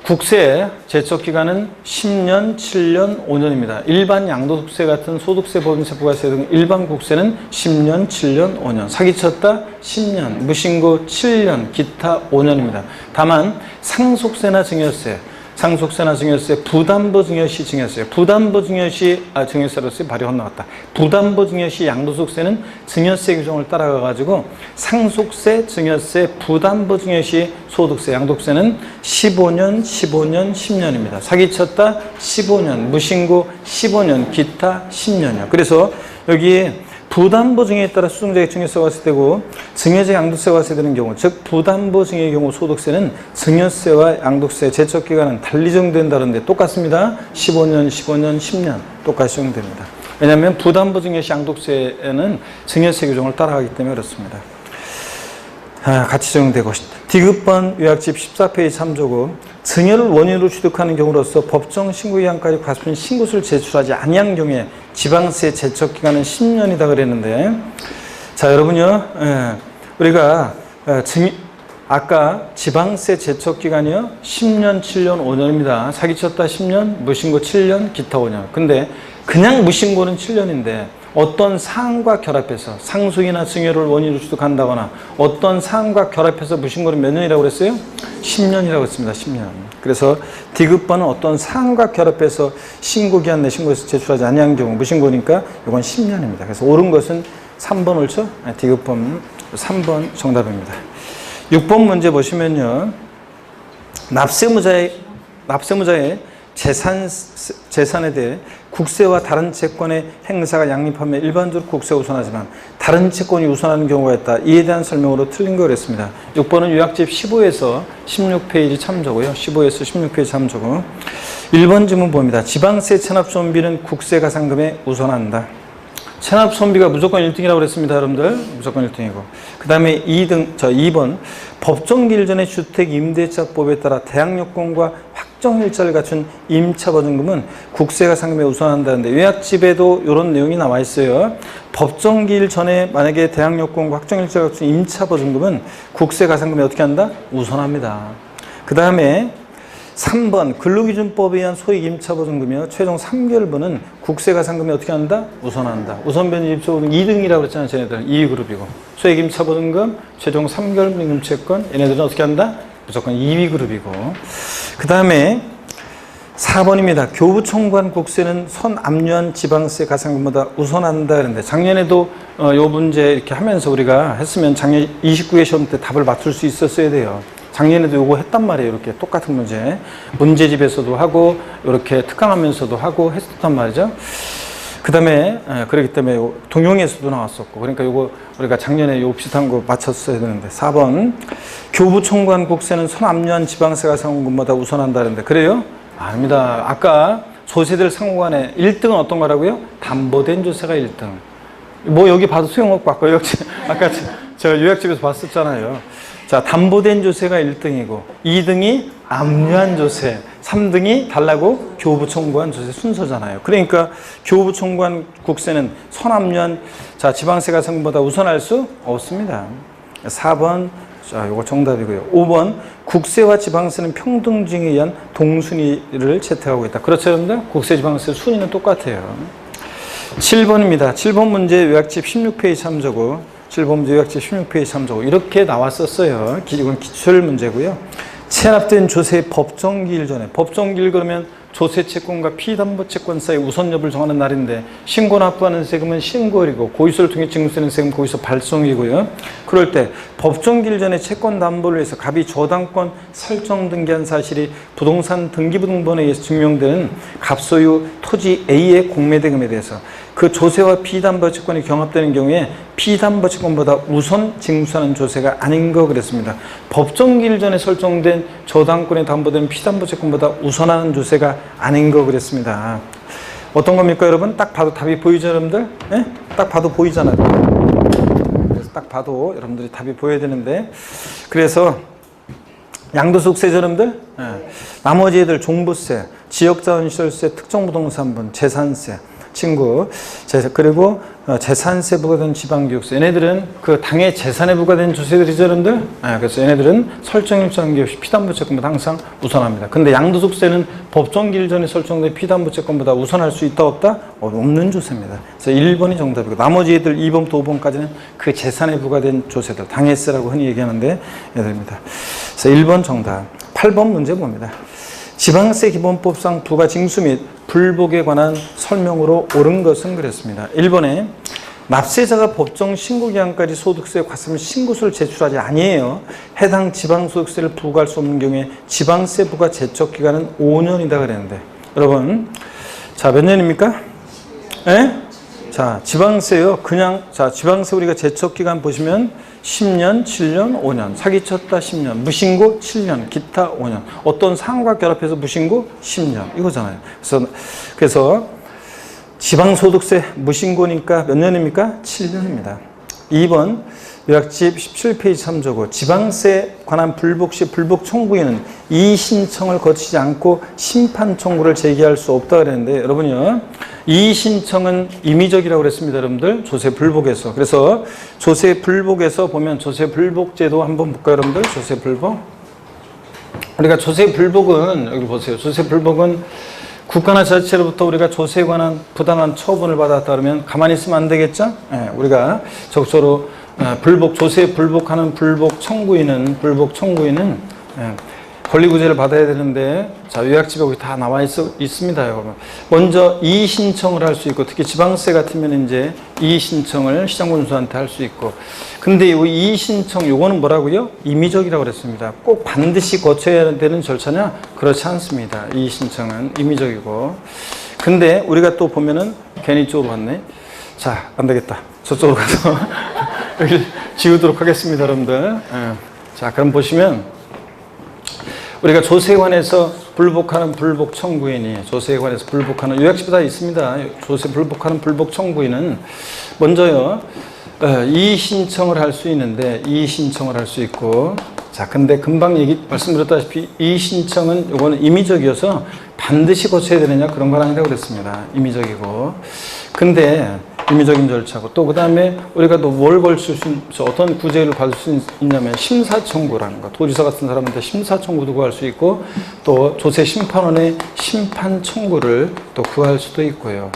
국세 제척기간은 10년, 7년, 5년입니다. 일반 양도세 같은 소득세, 법인세, 부가세 등 일반 국세는 10년, 7년, 5년 사기쳤다 10년, 무신고 7년, 기타 5년입니다. 다만 상속세나 증여세 상속세나 증여세, 부담보 증여시 증여세, 부담보 증여시 증여세로서 발이 헛나갔다. 부담보 증여시 양도소득세는 증여세 규정을 따라가가지고 상속세, 증여세, 부담보 증여시 소득세, 양도세는 15년, 15년, 10년입니다. 사기쳤다 15년, 무신고 15년, 기타 10년이요. 그래서 여기에 부담보 증여에 따라 수송자에게 증여세가 발생되고 증여자 양도세가 발생되는 경우 즉 부담보 증여의 경우 소득세는 증여세와 양도세 제척기간은 달리 적용된다는데 똑같습니다. 15년, 15년, 10년 똑같이 적용됩니다. 왜냐하면 부담보 증여시 양도세에는 증여세 규정을 따라가기 때문에 그렇습니다. 같이 적용되고 디귿번 요약집 14페이지 참조고 증여를 원인으로 취득하는 경우로서 법정 신고기간까지 과수인 신고서를 제출하지 아니한 경우에 지방세 제척기간은 10년이다 그랬는데 자 여러분요 우리가 아까 지방세 제척 기간이요 10년, 7년, 5년입니다. 사기쳤다 10년, 무신고 7년, 기타 5년. 근데 그냥 무신고는 7년인데 어떤 사항과 결합해서 상속이나 증여를 원인으로 취득한다거나 어떤 사항과 결합해서 무신고는 몇 년이라고 그랬어요? 10년이라고 했습니다. 10년. 그래서 디귿번은 어떤 사항과 결합해서 신고기한 내 신고에서 제출하지 아니한 경우 무신고니까 이건 10년입니다. 그래서 옳은 것은 3번 옳죠? 디귿번 3번 정답입니다. 6번 문제 보시면요. 납세무자의 재산에 대해 국세와 다른 채권의 행사가 양립하면 일반적으로 국세가 우선하지만 다른 채권이 우선하는 경우가 있다. 이에 대한 설명으로 틀린 거 그랬습니다. 6번은 요약집 15에서 16페이지 참조고요. 15에서 16페이지 참조고 1번 질문 봅니다. 지방세 체납손비는 국세가상금에 우선한다. 체납손비가 무조건 1등이라고 그랬습니다. 여러분들 무조건 1등이고 그 다음에 2번 법정기일 전에 주택임대차법에 따라 대항요건과 확정일자를 갖춘 임차보증금은 국세가상금에 우선한다는데 요약집에도 이런 내용이 나와 있어요. 법정기일 전에 만약에 대항요건과 확정일자를 갖춘 임차보증금은 국세가상금에 어떻게 한다? 우선합니다. 그 다음에 3번 근로기준법에 의한 소액 임차보증금이요 최종 3개월분은 국세가상금에 어떻게 한다? 우선한다. 우선변제 임차보증금 2등이라고 그랬잖아요. 쟤네들은 2위그룹이고 소액 임차보증금 최종 3개월분 임차권 얘네들은 어떻게 한다? 무조건 2위그룹이고 그 다음에 4번입니다. 교부청구한 국세는 선압류한 지방세 가상금보다 우선한다 그랬는데 작년에도 요 문제 이렇게 하면서 우리가 했으면 작년 29회 시험 때 답을 맞출 수 있었어야 돼요. 작년에도 요거 했단 말이에요. 이렇게 똑같은 문제집에서도 하고 이렇게 특강하면서도 하고 했었단 말이죠. 그 다음에 그렇기 때문에 동영에서도 나왔었고 그러니까 요거 우리가 작년에 요 비슷한 거 맞췄어야 되는데 4번 교부 청구한 국세는 선압류한 지방세 가상금보다 우선한다는데 그래요? 아닙니다. 아까 조세들 상호간에 1등은 어떤 거라고요? 담보된 조세가 1등. 뭐 여기 봐도 소용없고 아까 제가 요약집에서 봤었잖아요. 자, 담보된 조세가 1등이고 2등이 압류한 조세, 3등이 달라고 교부 청구한 조세 순서잖아요. 그러니까 교부 청구한 국세는 선압류한 지방세 가상금보다 우선할 수 없습니다. 4번 자, 이거 정답이고요. 5번 국세와 지방세는 평등중에 의한 동순위를 채택하고 있다. 그렇죠, 여러분들? 국세, 지방세 순위는 똑같아요. 7번입니다. 7번 문제 요약집 16페이지 참조고 7번 문제 요약집 16페이지 참조고 이렇게 나왔었어요. 이건 기출 문제고요. 체납된 조세 법정기일 전에 법정기일 그러면 조세채권과 피담보채권 사이 우선 여부를 정하는 날인데 신고 납부하는 세금은 신고일이고 고의소를 통해 증수되는 세금은 고의소 발송이고요. 그럴 때 법정기일 전에 채권 담보를 위해서 갑이 저당권 설정 등기한 사실이 부동산 등기부등본에 의해서 증명되는 갑소유 토지 A의 공매대금에 대해서 그 조세와 피담보채권이 경합되는 경우에 피담보채권보다 우선 징수하는 조세가 아닌 거 그랬습니다. 법정기일 전에 설정된 저당권에 담보되는 피담보채권보다 우선하는 조세가 아닌 거 그랬습니다. 어떤 겁니까 여러분? 딱 봐도 답이 보이죠 여러분들? 네? 딱 봐도 보이잖아요. 그래서 딱 봐도 여러분들이 답이 보여야 되는데 그래서 양도소득세 여러분들 네. 나머지 애들 종부세, 지역자원시설세, 특정부동산분, 재산세 친구 그리고 재산세 부과된 지방교육세 얘네들은 그 당의 재산에 부과된 조세들이죠 여러분들 네, 그래서 얘네들은 설정일자관계 없이 피담보채권보다 항상 우선합니다. 근데 양도소득세는 법정기일 전에 설정된 피담보채권보다 우선할 수 있다 없다? 없는 조세입니다. 그래서 1번이 정답이고 나머지 애들 2번부터 5번까지는 그 재산에 부과된 조세들 당해세라고 흔히 얘기하는데 얘들입니다. 그래서 1번 정답. 8번 문제 봅니다. 지방세 기본법상 부가징수 및 불복에 관한 설명으로 옳은 것은 그랬습니다. 1번에 납세자가 법정 신고기한까지 소득세 과세물 신고서를 제출하지 아니에요. 해당 지방소득세를 부과할 수 없는 경우에 지방세 부과 제척기간은 5년이다 그랬는데 여러분 자 몇 년입니까? 예? 자 지방세요. 그냥 자 지방세 우리가 제척기간 보시면 10년, 7년, 5년, 사기쳤다 10년, 무신고 7년, 기타 5년. 어떤 사항과 결합해서 무신고 10년 이거잖아요. 그래서 지방소득세 무신고니까 몇 년입니까? 7년입니다. 2번 요약집 17페이지 참조고 지방세 관한 불복 시 불복 청구인은 이의 신청을 거치지 않고 심판 청구를 제기할 수 없다 그랬는데 여러분요. 이의 신청은 임의적이라고 그랬습니다. 여러분들 조세 불복에서. 그래서 조세 불복에서 보면 조세 불복 제도 한번 볼까요, 여러분들? 조세 불복. 우리가 조세 불복은 여기 보세요. 조세 불복은 국가나 자치로부터 우리가 조세에 관한 부당한 처분을 받았다 그러면 가만히 있으면 안 되겠죠? 예, 우리가 적절로 불복, 조세에 불복하는 불복 청구인은 권리구제를 받아야 되는데, 자, 요약집에 거기 다 나와 있습니다. 먼저 이의 신청을 할 수 있고, 특히 지방세 같으면 이제 이의 신청을 시장군수한테 할 수 있고, 근데 이 이의 신청, 요거는 뭐라고요? 임의적이라고 그랬습니다. 꼭 반드시 거쳐야 되는 절차냐? 그렇지 않습니다. 이의 신청은 임의적이고. 근데 우리가 또 보면은 괜히 이쪽으로 갔네. 자, 안 되겠다. 저쪽으로 가서 여기 지우도록 하겠습니다, 여러분들. 자, 그럼 보시면 우리가 조세에 관해서 불복하는 불복 청구인이 조세에 관해서 불복하는 요약집에 다 있습니다. 조세 불복하는 불복 청구인은 먼저요. 이의 신청을 할 수 있는데 이의 신청을 할 수 있고 자 근데 금방 말씀드렸다시피 이의 신청은 요거는 임의적이어서 반드시 거쳐야 되느냐 그런 건 아니라고 그랬습니다. 임의적이고 근데 임의적인 절차고 또 그 다음에 우리가 또 뭘 걸칠 수 어떤 구제를 받을 수 있냐면 심사청구라는 거 도지사 같은 사람한테 심사청구도 구할 수 있고 또 조세 심판원의 심판 청구를 또 구할 수도 있고요.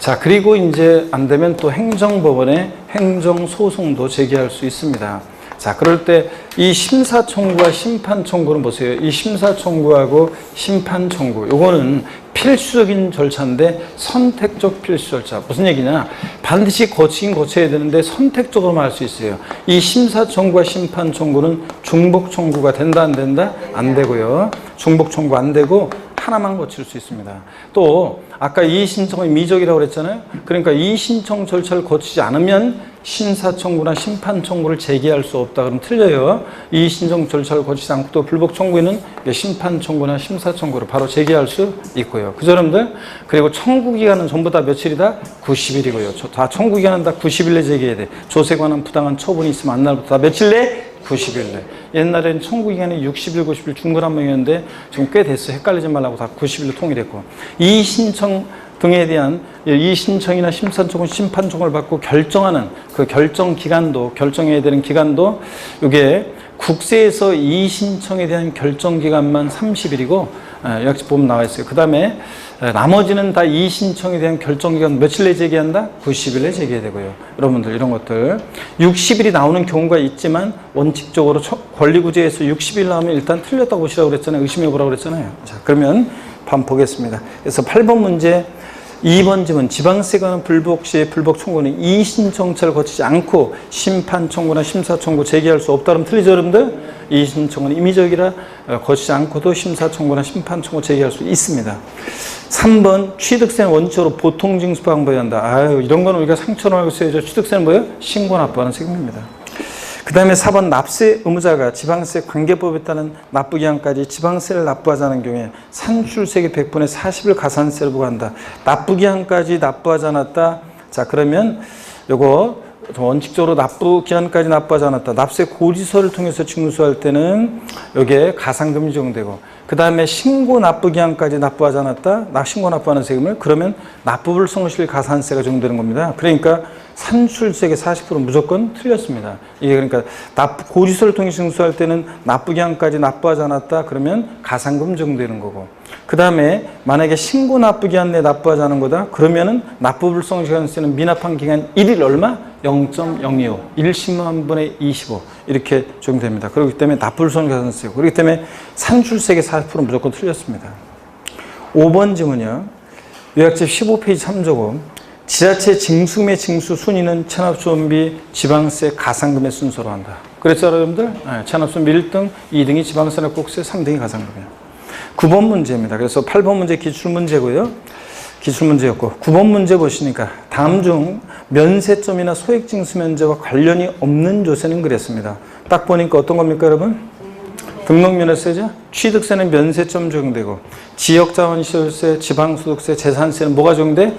자 그리고 이제 안 되면 또 행정법원에 행정소송도 제기할 수 있습니다. 자 그럴 때 이 심사청구와 심판청구는 보세요. 이 심사청구하고 심판청구 요거는 필수적인 절차인데 선택적 필수 절차. 무슨 얘기냐? 반드시 거치긴 거쳐야 되는데 선택적으로만 할 수 있어요. 이 심사청구와 심판청구는 중복청구가 된다 안 된다? 안 되고요. 중복청구 안 되고 하나만 거칠 수 있습니다. 또 아까 이의 신청은 미적이라고 그랬잖아요. 그러니까 이의 신청 절차를 거치지 않으면 심사청구나 심판청구를 제기할 수 없다. 그럼 틀려요. 이의 신청 절차를 거치지 않고 또 불복 청구에는 심판청구나 심사청구를 바로 제기할 수 있고요. 그죠 여러분들? 그리고 청구기간은 전부 다 며칠이다? 90일이고요. 다 청구기간은 다 90일 내 제기해야 돼. 조세에 관한 부당한 처분이 있으면 안날부터 다 며칠 내? 90일 내. 옛날에는 청구기간이 60일, 90일 중구난방이었는데 지금 꽤 됐어요. 헷갈리지 말라고 다 90일로 통일했고. 이의 신청 등에 대한 이의 신청이나 심사청구, 심판청구를 받고 결정하는 그 결정 기간도 결정해야 되는 기간도 이게 국세에서 이의 신청에 대한 결정 기간만 30일이고 요약집 보면 나와 있어요. 그 다음에 나머지는 다 이의 신청에 대한 결정 기간 며칠 내에 제기한다? 90일 내에 제기해야 되고요. 여러분들 이런 것들 60일이 나오는 경우가 있지만 원칙적으로 권리구제에서 60일 나오면 일단 틀렸다고 보시라고 그랬잖아요. 의심해 보라고 그랬잖아요. 자 그러면 한번 보겠습니다. 그래서 8번 문제 2번 지문 지방세 관한 불복 시의 불복 청구는 이의 신청차를 거치지 않고 심판 청구나 심사 청구 제기할 수 없다. 그러면 틀리죠 여러분들? 이의 신청은 임의적이라 거치지 않고도 심사 청구나 심판 청구 제기할 수 있습니다. 3번 취득세는 원칙적으로 보통 징수 방법이 한다. 아유 이런 거는 우리가 상처로 알고 있어야죠. 취득세는 뭐예요? 신고 납부하는 책임입니다. 그 다음에 4번 납세 의무자가 지방세 관계법에 따른 납부기한까지 지방세를 납부하지 않은 경우에 산출세계 100분의 40을 가산세를 부과한다. 납부기한까지 납부하지 않았다. 자 그러면 요거 원칙적으로 납부기한까지 납부하지 않았다. 납세 고지서를 통해서 징수할 때는 요게 가산금이 적용되고 그 다음에 신고 납부기한까지 납부하지 않았다. 신고 납부하는 세금을 그러면 납부불성실 가산세가 적용되는 겁니다. 그러니까 산출세계 40% 무조건 틀렸습니다. 이게 그러니까 고지서를 통해 징수할 때는 납부기한까지 납부하지 않았다. 그러면 가산금 적용되는 거고. 그 다음에 만약에 신고 납부기한 내에 납부하지 않은 거다. 그러면은 납부불성시간세는 미납한 기간 1일 얼마? 0.025. 110만 분의 25. 이렇게 적용됩니다. 그렇기 때문에 납부불성시간세고. 그렇기 때문에 산출세계 40% 무조건 틀렸습니다. 5번 지문이요. 요약집 15페이지 3조고 지자체 징수매 징수 순위는 체납수원비, 지방세, 가산금의 순서로 한다. 그랬죠, 여러분들? 네, 체납수원비 1등, 2등이 지방세 납국세, 3등이 가산금이에요. 9번 문제입니다. 그래서 8번 문제 기출문제고요. 기출문제였고 9번 문제 보시니까 다음 중 면세점이나 소액징수 면제와 관련이 없는 조세는 그랬습니다. 딱 보니까 어떤 겁니까, 여러분? 등록면허세죠. 취득세는 면세점 적용되고, 지역자원시설세, 지방소득세, 재산세는 뭐가 적용돼?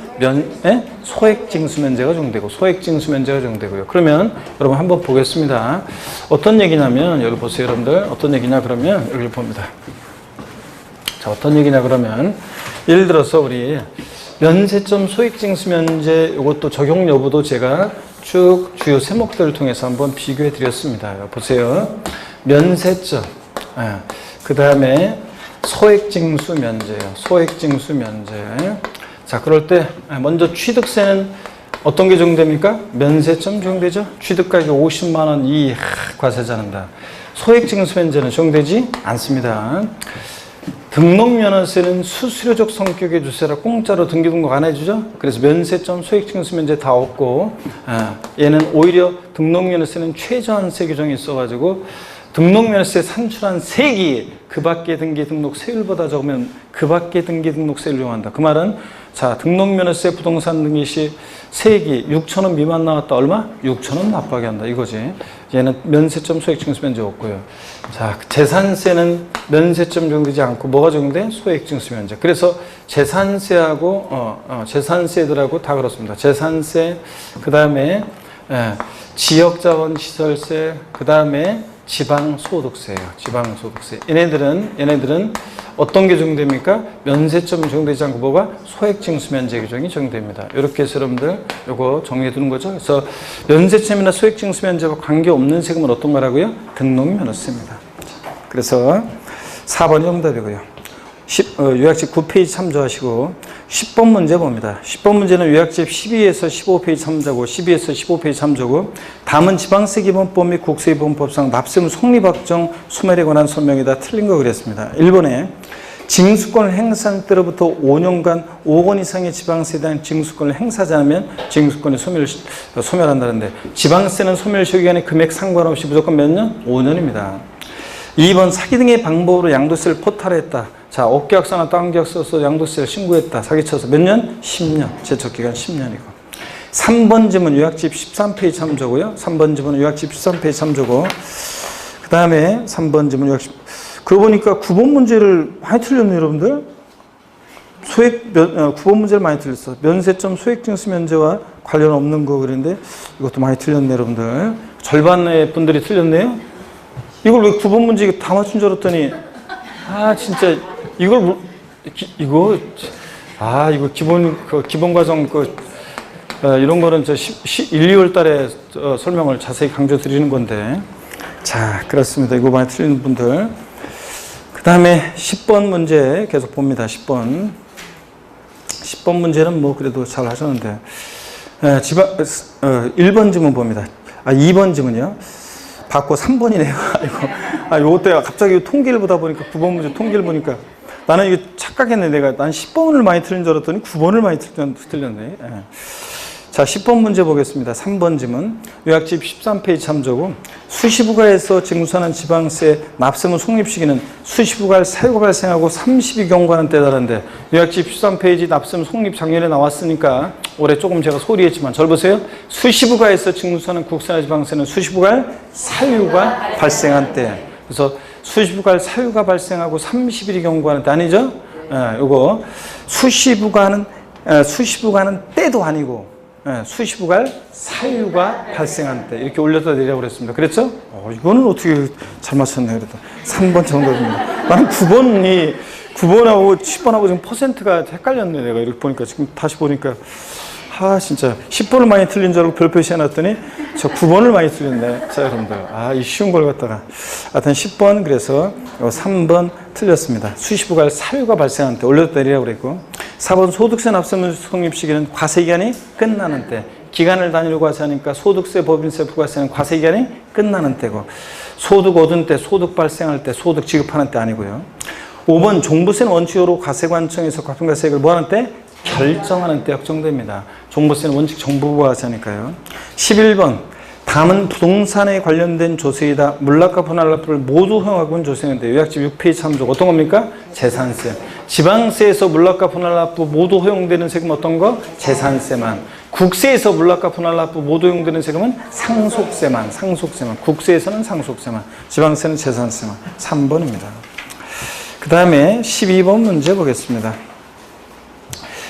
소액징수면제가 적용되고, 소액징수면제가 적용되고요. 그러면 여러분 한번 보겠습니다. 어떤 얘기냐면, 여기 보세요, 여러분들. 어떤 얘기냐 그러면 여기 봅니다. 자, 어떤 얘기냐 그러면, 예를 들어서 우리 면세점 소액징수면제 이것도 적용 여부도 제가 쭉 주요 세목들을 통해서 한번 비교해 드렸습니다. 보세요. 면세점, 그 다음에 소액징수면제요. 소액징수면제. 자, 그럴 때 먼저 취득세는 어떤 게 적용됩니까? 면세점 적용되죠. 취득가격이 50만 원 이하 과세자는다. 소액징수면제는 적용되지 않습니다. 등록면허세는 수수료적 성격의 주세라 공짜로 등기등록 안 해주죠. 그래서 면세점, 소액징수면제 다 없고, 얘는 오히려 등록면허세는 최저한세 규정이 있어가지고 등록면허세 산출한 세기 그 밖의 등기등록 세율보다 적으면 그 밖의 등기등록 세율을 이용한다. 그 말은 자, 등록면허세 부동산 등기 시 세기 6,000원 미만 나왔다. 얼마? 6,000원 납부하게 한다. 이거지. 얘는 면세점 소액징수면제 없고요. 자, 재산세는 면세점 적용되지 않고 뭐가 적용돼? 소액징수면제. 그래서 재산세하고 재산세들하고 다 그렇습니다. 재산세, 그 다음에 지역자원시설세, 그 다음에 지방소득세예요. 지방소득세. 얘네들은 어떤 게 적용됩니까? 면세점 적용되지 않고 뭐가? 소액징수면제 규정이 적용됩니다. 이렇게 해서 여러분들 요거 정리해 두는 거죠. 그래서 면세점이나 소액징수면제와 관계없는 세금은 어떤 거라고요? 등록면허세입니다. 그래서 4번이 정답이고요. 요약집 9페이지 참조하시고 10번 문제 봅니다. 10번 문제는 요약집 12에서 15페이지 참조고 12에서 15페이지 참조고 다음은 지방세기본법 및 국세기본법상 납세금 성립확정 소멸에 관한 설명이다. 틀린 거 그랬습니다. 1번에 징수권을 행사한 때로부터 5년간 5억 원 이상의 지방세에 대한 징수권을 행사하지 않으면 징수권이 소멸한다는데 지방세는 소멸 시효기간에 금액 상관없이 무조건 몇 년? 5년입니다. 2번 사기 등의 방법으로 양도세를 포탈했다. 자, 업계약서나 다운계약서에서 양도세를 신고했다. 사기쳐서 몇 년? 10년. 제척기간 10년이고. 3번 지문 요약집 13페이지 참조고요. 3번 지문은 요약집 13페이지 참조고. 그 다음에 3번 지문 요약집. 그러고 보니까 9번 문제를 많이 틀렸네요, 여러분들. 9번 문제를 많이 틀렸어. 면세점 소액징수면제와 관련 없는 거 그랬는데 이것도 많이 틀렸네요, 여러분들. 절반의 분들이 틀렸네요. 이걸 왜 9번 문제 다 맞춘 줄 알았더니 진짜 이거 기본 과정 이런 거는 1, 2월 달에 설명을 자세히 강조 드리는 건데. 자, 그렇습니다. 이거 많이 틀리는 분들. 그 다음에 10번 문제 계속 봅니다. 10번 문제는 뭐 그래도 잘 하셨는데. 1번 지문 봅니다. 2번 지문이요. 받고 3번이네요. 요거 때 갑자기 통계를 보다 보니까 9번 문제 통계를 보니까 나는 이거 착각했네. 난 10번을 많이 틀린 줄 알았더니 9번을 많이 틀렸네. 자, 10번 문제 보겠습니다. 3번 지문. 요약집 13페이지 참조고 수시부가에서 징수하는 지방세 납세문 성립 시기는 수시부가할 사유가 발생하고 30이 경과하는 때에 달하는데 요약집 13페이지 납세문 성립 작년에 나왔으니까 올해 조금 제가 소리했지만 절 보세요. 수시부가에서 징수하는 국세나 지방세는 수시부가할 사유가 발생한 때. 그래서 수시부가할 사유가 발생하고 30일이 경과하는 때 아니죠? 요거 수시부가는 때도 아니고 수시부가할 사유가 발생한 때 이렇게 올렸다 내리라고 그랬습니다. 그랬죠? 이거는 어떻게 잘 맞췄네요. 그래도 3번 정답입니다. 나는 9번하고 10번하고 지금 퍼센트가 헷갈렸네. 내가 이렇게 보니까 지금 다시 보니까 진짜 10번을 많이 틀린 줄 알고 별 표시해놨더니 저 9번을 많이 틀렸네. 자, 여러분들 이 쉬운 걸 갖다가 하여튼 10번 그래서 3번 틀렸습니다. 수시부가할 사유가 발생한 때 올렸다 내리라고 그랬고 4번 소득세 납세문 성립 시기는 과세기간이 끝나는 때. 기간을 단위로 과세하니까 소득세, 법인세, 부가세는 과세기간이 끝나는 때고 소득 얻은 때, 소득 발생할 때, 소득 지급하는 때 아니고요. 5번 종부세는 원칙으로 과세관청에서 과평가세액을 뭐하는 때? 결정하는 때 확정됩니다. 종부세는 원칙 정부가 과세하니까요. 11번 다음은 부동산에 관련된 조세이다. 물납과 분할납부를 모두 허용하고는 조세인데 요약집 6페이지 참조. 어떤 겁니까? 재산세. 지방세에서 물납과 분할납부 모두 허용되는 세금 어떤 거? 재산세만. 국세에서 물납과 분할납부 모두 용되는 세금은 상속세만. 국세에서는 상속세만. 지방세는 재산세만. 3번입니다. 그 다음에 12번 문제 보겠습니다.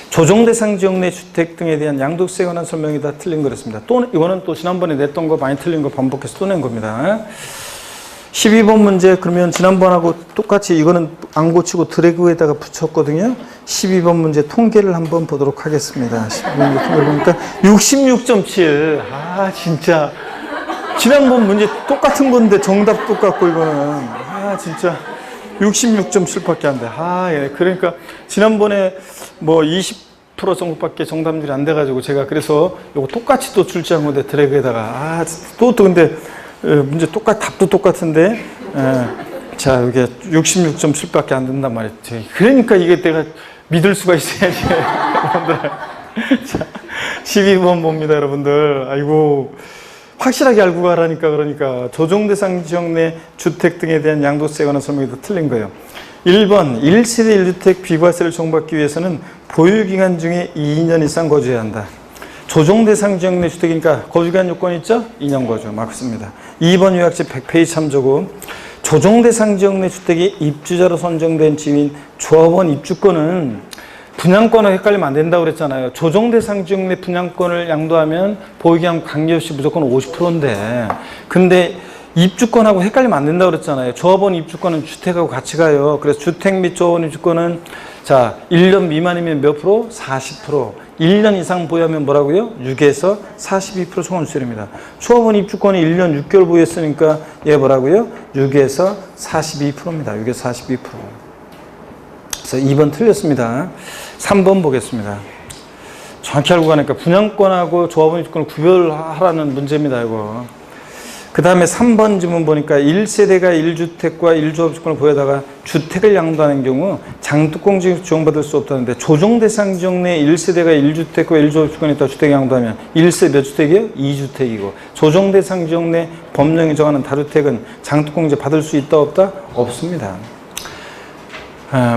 조정대상 지역 내 주택 등에 대한 양도세에 관한 설명이 다 틀린 거였습니다. 또 이거는 또 지난번에 냈던 거 많이 틀린 거 반복해서 또 낸 겁니다. 12번 문제 그러면 지난번하고 똑같이 이거는 안 고치고 드래그에다가 붙였거든요. 12번 문제 통계를 한번 보도록 하겠습니다. 12번 문제 통계를 보니까 66.7. 아 진짜 지난번 문제 똑같은 건데 정답 똑같고 이거는 아 진짜 66.7밖에 안 돼. 아 예. 그러니까 지난번에 뭐 20% 정도밖에 정답률이 안 돼가지고 제가 그래서 이거 똑같이 또 출제한 건데 드래그에다가 또 근데 문제 답도 똑같은데 자 여기 66.7밖에 안 된단 말이죠. 그러니까 이게 내가 믿을 수가 있어야지. 여러분들 자 12번 봅니다 여러분들. 아이고 확실하게 알고 가라니까. 그러니까 조정대상 지역 내 주택 등에 대한 양도세에 관한 설명이 다 틀린 거예요. 1번 1세대 1주택 비과세를 적용받기 위해서는 보유기간 중에 2년 이상 거주해야 한다. 조정대상 지역 내 주택이니까 거주기간 요건 있죠? 2년 거주 맞습니다. 2번 요약지 100페이지 참조고 조정대상 지역 내 주택이 입주자로 선정된 지민 조합원 입주권은 분양권을 헷갈리면 안 된다고 그랬잖아요. 조정대상 지역 내 분양권을 양도하면 보유기간 관계없이 무조건 50%인데 근데 입주권하고 헷갈리면 안 된다고 그랬잖아요. 조합원 입주권은 주택하고 같이 가요. 그래서 주택 및 조합원 입주권은 자 1년 미만이면 몇 프로? 40%. 1년 이상 보유하면 뭐라고요? 6에서 42% 총원수율입니다. 조합원 입주권이 1년 6개월 보유했으니까 얘 뭐라고요? 6에서 42%입니다. 6에서 42%. 그래서 2번 틀렸습니다. 3번 보겠습니다. 정확히 알고 가니까 분양권하고 조합원 입주권을 구별하라는 문제입니다. 이거. 그 다음에 3번 지문 보니까 1세대가 1주택과 1조합 주권을 보유하다가 주택을 양도하는 경우 장특공제에서 지원받을 수 없다는데 조정대상 지역 내 1세대가 1주택과 1조합 주권이 있다 주택 양도하면 1세 몇 주택이에요? 2주택이고 조정대상 지역 내 법령이 정하는 다주택은 장특공제 받을 수 있다 없다? 없습니다.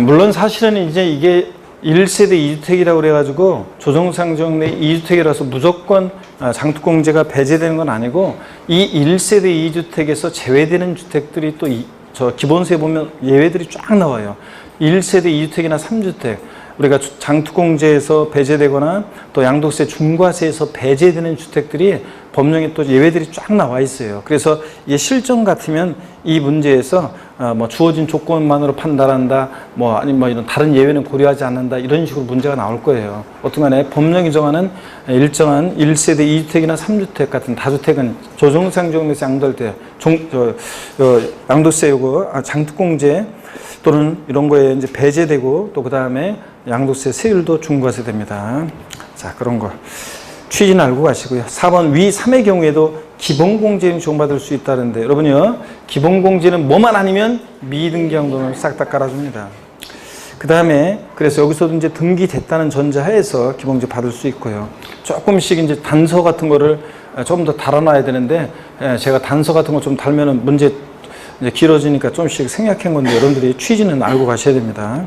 물론 사실은 이제 이게 1세대 2주택이라고 그래가지고 조정대상 지역 내 2주택이라서 무조건 장특공제가 배제되는 건 아니고 이 1세대 2주택에서 제외되는 주택들이 또 저 기본세에 보면 예외들이 쫙 나와요. 1세대 2주택이나 3주택 우리가 장특공제에서 배제되거나 또 양도세 중과세에서 배제되는 주택들이 법령에 또 예외들이 쫙 나와 있어요. 그래서 이게 실정 같으면 이 문제에서 뭐 주어진 조건만으로 판단한다, 뭐 아니면 뭐 이런 다른 예외는 고려하지 않는다 이런 식으로 문제가 나올 거예요. 어떤간에 법령이 정하는 일정한 1세대 2주택이나 3주택 같은 다주택은 조정대상 지역 내에서 양도할 때 양도세 요거 장특공제 또는 이런 거에 이제 배제되고 또 그 다음에 양도세 세율도 중과세 됩니다. 자 그런 거. 취지는 알고 가시고요. 4번 위 3의 경우에도 기본공제는 적용받을 수 있다는데 여러분이요. 기본공제는 뭐만 아니면 미등기양도를 싹 다 깔아줍니다. 그 다음에 그래서 여기서도 이제 등기됐다는 전제하에서 기본공제 받을 수 있고요. 조금씩 이제 단서 같은 거를 조금 더 달아놔야 되는데 제가 단서 같은 거 좀 달면은 문제 이제 길어지니까 좀씩 생략한 건데 여러분들이 취지는 알고 가셔야 됩니다.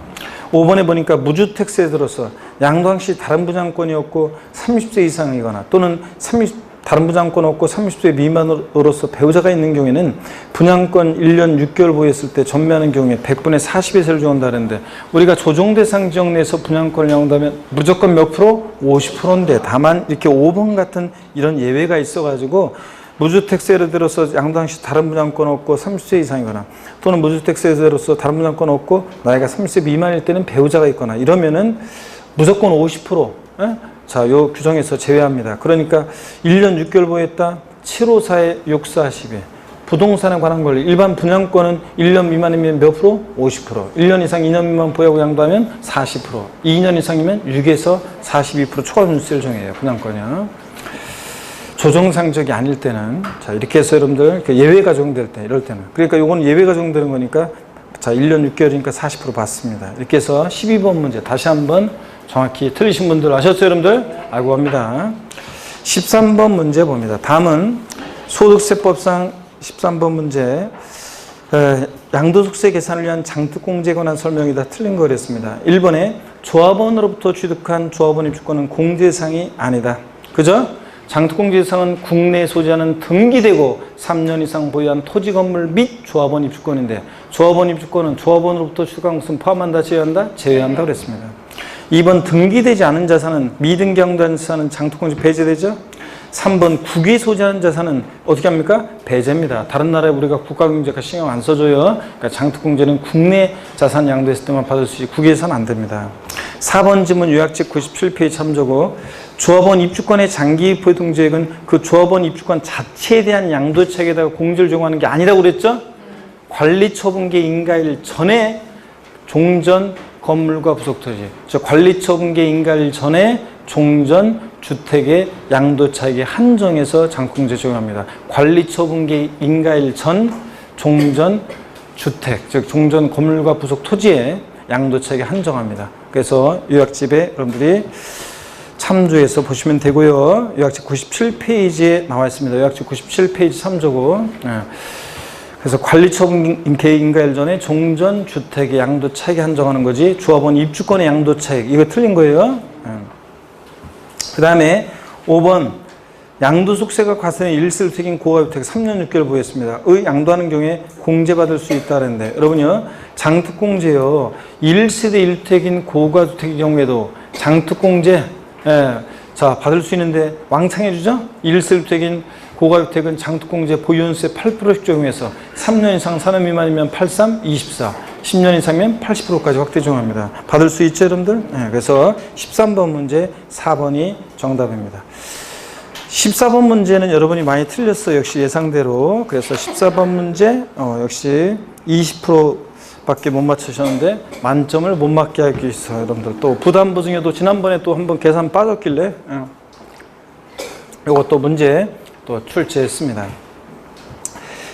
5번에 보니까 무주택세 들어서 양도항 시 다른 분양권이 없고 30세 이상이거나 또는 다른 분양권 없고 30세 미만으로서 배우자가 있는 경우에는 분양권 1년 6개월 보유했을 때 전매하는 경우에 100분의 40의 세를 적용한다는데 우리가 조정대상 지역 내에서 분양권을 양도하면 무조건 몇 프로? 50%인데 다만 이렇게 5번 같은 이런 예외가 있어가지고 무주택세를 들어서 양도항 시 다른 분양권 없고 30세 이상이거나 또는 무주택세를 들어서 다른 분양권 없고 나이가 30세 미만일 때는 배우자가 있거나 이러면은 무조건 50%. 자, 요 규정에서 제외합니다. 그러니까 1년 6개월 보유했다. 754에 6412. 부동산에 관한 권리. 일반 분양권은 1년 미만이면 몇 프로? 50%. 1년 이상 2년 미만 보유하고 양도하면 40%. 2년 이상이면 6에서 42% 초과 분수를 정해요. 분양권이요. 조정상적이 아닐 때는 자 이렇게 해서 여러분들 예외가 적용될 때 이럴 때는 그러니까 요거는 예외가 적용되는 거니까 자 1년 6개월이니까 40% 받습니다. 이렇게 해서 12번 문제 다시 한번 정확히 틀리신 분들 아셨어요 여러분들? 알고 갑니다. 13번 문제 봅니다. 다음은 소득세법상 13번 문제 양도소득세 계산을 위한 장특공제에 관한 설명이 다 틀린 거였습니다. 1번에 조합원으로부터 취득한 조합원 입주권은 공제상이 아니다. 그죠? 장특공제 대상은 국내에 소지하는 등기되고 3년 이상 보유한 토지 건물 및 조합원 입주권인데 조합원 입주권은 조합원으로부터 취득한 것은 포함한다, 제외한다? 제외한다 그랬습니다. 2번 등기되지 않은 자산은 미등기 양도한 자산은 장특공제 배제되죠? 3번 국외에 소지하는 자산은 어떻게 합니까? 배제입니다. 다른 나라에 우리가 국가경제가 신경 안 써줘요. 그러니까 장특공제는 국내 자산 양도했을 때만 받을 수 있지 국외에서는 안 됩니다. 4번 지문 요약집 97페이지 참조고 조합원 입주권의 장기 보유등재액은 그 조합원 입주권 자체에 대한 양도책에다가 공제를 적용하는 게 아니라고 그랬죠? 관리처분기 인가일 전에 종전 건물과 부속토지, 관리처분기 인가일 전에 종전 주택의 양도차익에 한정해서 장특공제 적용합니다. 관리처분기 인가일 전 종전 주택, 즉 종전 건물과 부속 토지에 양도차익에 한정합니다. 그래서 요약집에 여러분들이 참조해서 보시면 되고요. 요약집 97페이지에 나와 있습니다. 요약집 97페이지 참조고. 그래서 관리처분 인가일 전에 종전 주택의 양도차익에 한정하는 거지 조합원 입주권의 양도차익 이거 틀린 거예요. 그 다음에 5번 양도속세가 과세된 1세대인 고가주택 3년 6개월 보였습니다. 의 양도하는 경우에 공제받을 수 있다는데 여러분요 장특공제요 1세대 1주택인 고가주택의 경우에도 장특공제 자 받을 수 있는데 왕창 해주죠. 1세대 1주택인 고가주택은 장특공제 보유연수에 8%씩 적용해서 3년 이상 4년 미만이면 83, 24 10년 이상이면 80%까지 확대 적용합니다. 받을 수 있죠 여러분들? 그래서 13번 문제 4번이 정답입니다. 14번 문제는 여러분이 많이 틀렸어요. 역시 예상대로. 그래서 14번 문제 역시 20%밖에 못 맞추셨는데 만점을 못 맞게 하기 위해서 여러분들 또 부담부 중에도 지난번에 또 한번 계산 빠졌길래 요것도 문제 또 출제했습니다.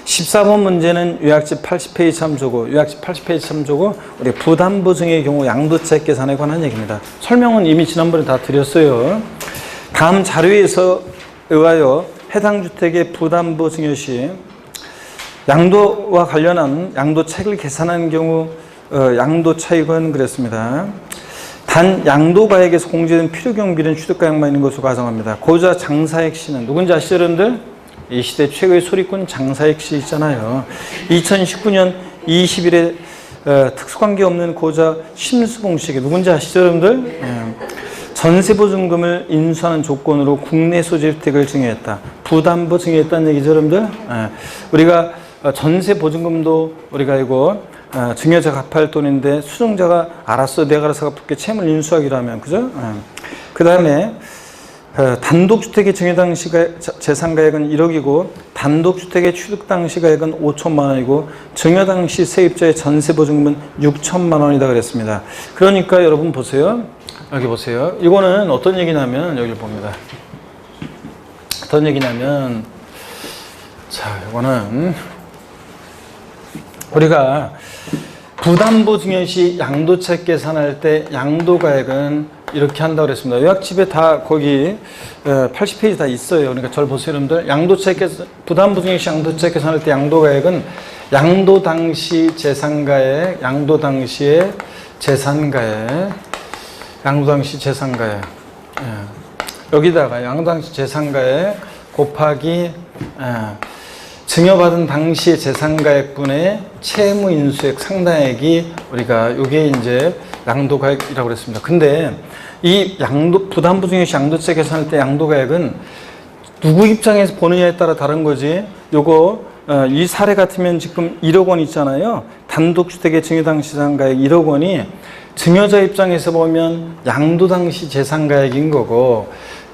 14번 문제는 요약집 80페이지 참조고 요약집 80페이지 참조고 우리 부담보증의 경우 양도차익 계산에 관한 얘기입니다. 설명은 이미 지난번에 다 드렸어요. 다음 자료에서 의하여 해당 주택의 부담보증여 시 양도와 관련한 양도차익을 계산하는 경우 양도차익은 그랬습니다. 단 양도가액에서 공제된 필요경비는 취득가액만 있는 것으로 가정합니다. 고자 장사액 씨는 누군지 아시죠 여러분들? 이 시대 최고의 소리꾼 장사액 씨 있잖아요. 2019년 20일에 특수관계 없는 고자 심수봉 씨에게 누군지 아시죠 여러분들? 전세보증금을 인수하는 조건으로 국내 소재 주택을 증여했다. 부담보 증여했다는 얘기죠 여러분들? 우리가 전세보증금도 우리가 이거 증여자가 갚을 돈인데 수증자가 알았어 내가 알아서 갚을게 채무를 인수하기로 하면 그죠? 그 다음에 단독주택의 증여 당시 재산가액은 1억이고 단독주택의 취득 당시 가액은 5천만 원이고 증여 당시 세입자의 전세보증금은 6천만 원이다 그랬습니다. 그러니까 여러분 보세요. 여기 보세요. 이거는 어떤 얘기냐면 여기 봅니다. 어떤 얘기냐면 자 이거는 우리가 부담보 증여 시 양도차익 계산할 때 양도가액은 이렇게 한다고 그랬습니다. 요약집에 다 거기 80페이지 다 있어요. 그러니까 저를 보세요 여러분들. 양도차익 부담보 증여 시 양도차익 계산할 때 양도가액은 양도 당시 재산가액, 양도 당시의 재산가액, 양도 당시 재산가액 여기다가 양도 당시 재산가액 곱하기 증여받은 당시의 재산가액분의 채무인수액 상당액이 우리가 요게 이제 양도가액이라고 그랬습니다. 근데 이 부담보증여 시 양도차익 계산할 때 양도가액은 누구 입장에서 보느냐에 따라 다른 거지. 요거 이 사례 같으면 지금 1억 원 있잖아요. 단독주택의 증여 당시 재산가액 1억 원이 증여자 입장에서 보면 양도 당시 재산가액인 거고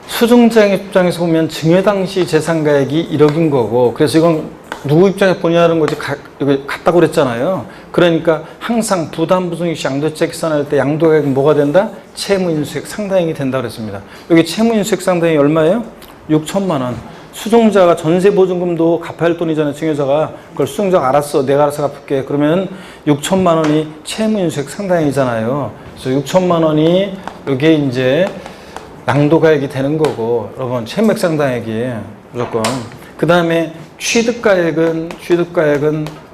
수증자 입장에서 보면 증여 당시 재산가액이 1억인 거고 그래서 이건 누구 입장에서 보냐는 거지 같다고 그랬잖아요. 그러니까 항상 부담보증여 시 양도차익 계산할 때 양도가액은 뭐가 된다? 채무인수액 상당액이 된다 그랬습니다. 여기 채무인수액 상당액이 얼마예요? 6천만 원. 수증자가 전세보증금도 갚아야 할 돈이잖아요. 증여자가. 그걸 수증자가 알았어. 내가 알아서 갚을게. 그러면 6천만 원이 채무인수액 상당액이잖아요. 그래서 6천만 원이 여기에 이제 양도가액이 되는 거고 여러분 채무액 상당액이 무조건. 그 다음에 취득가액은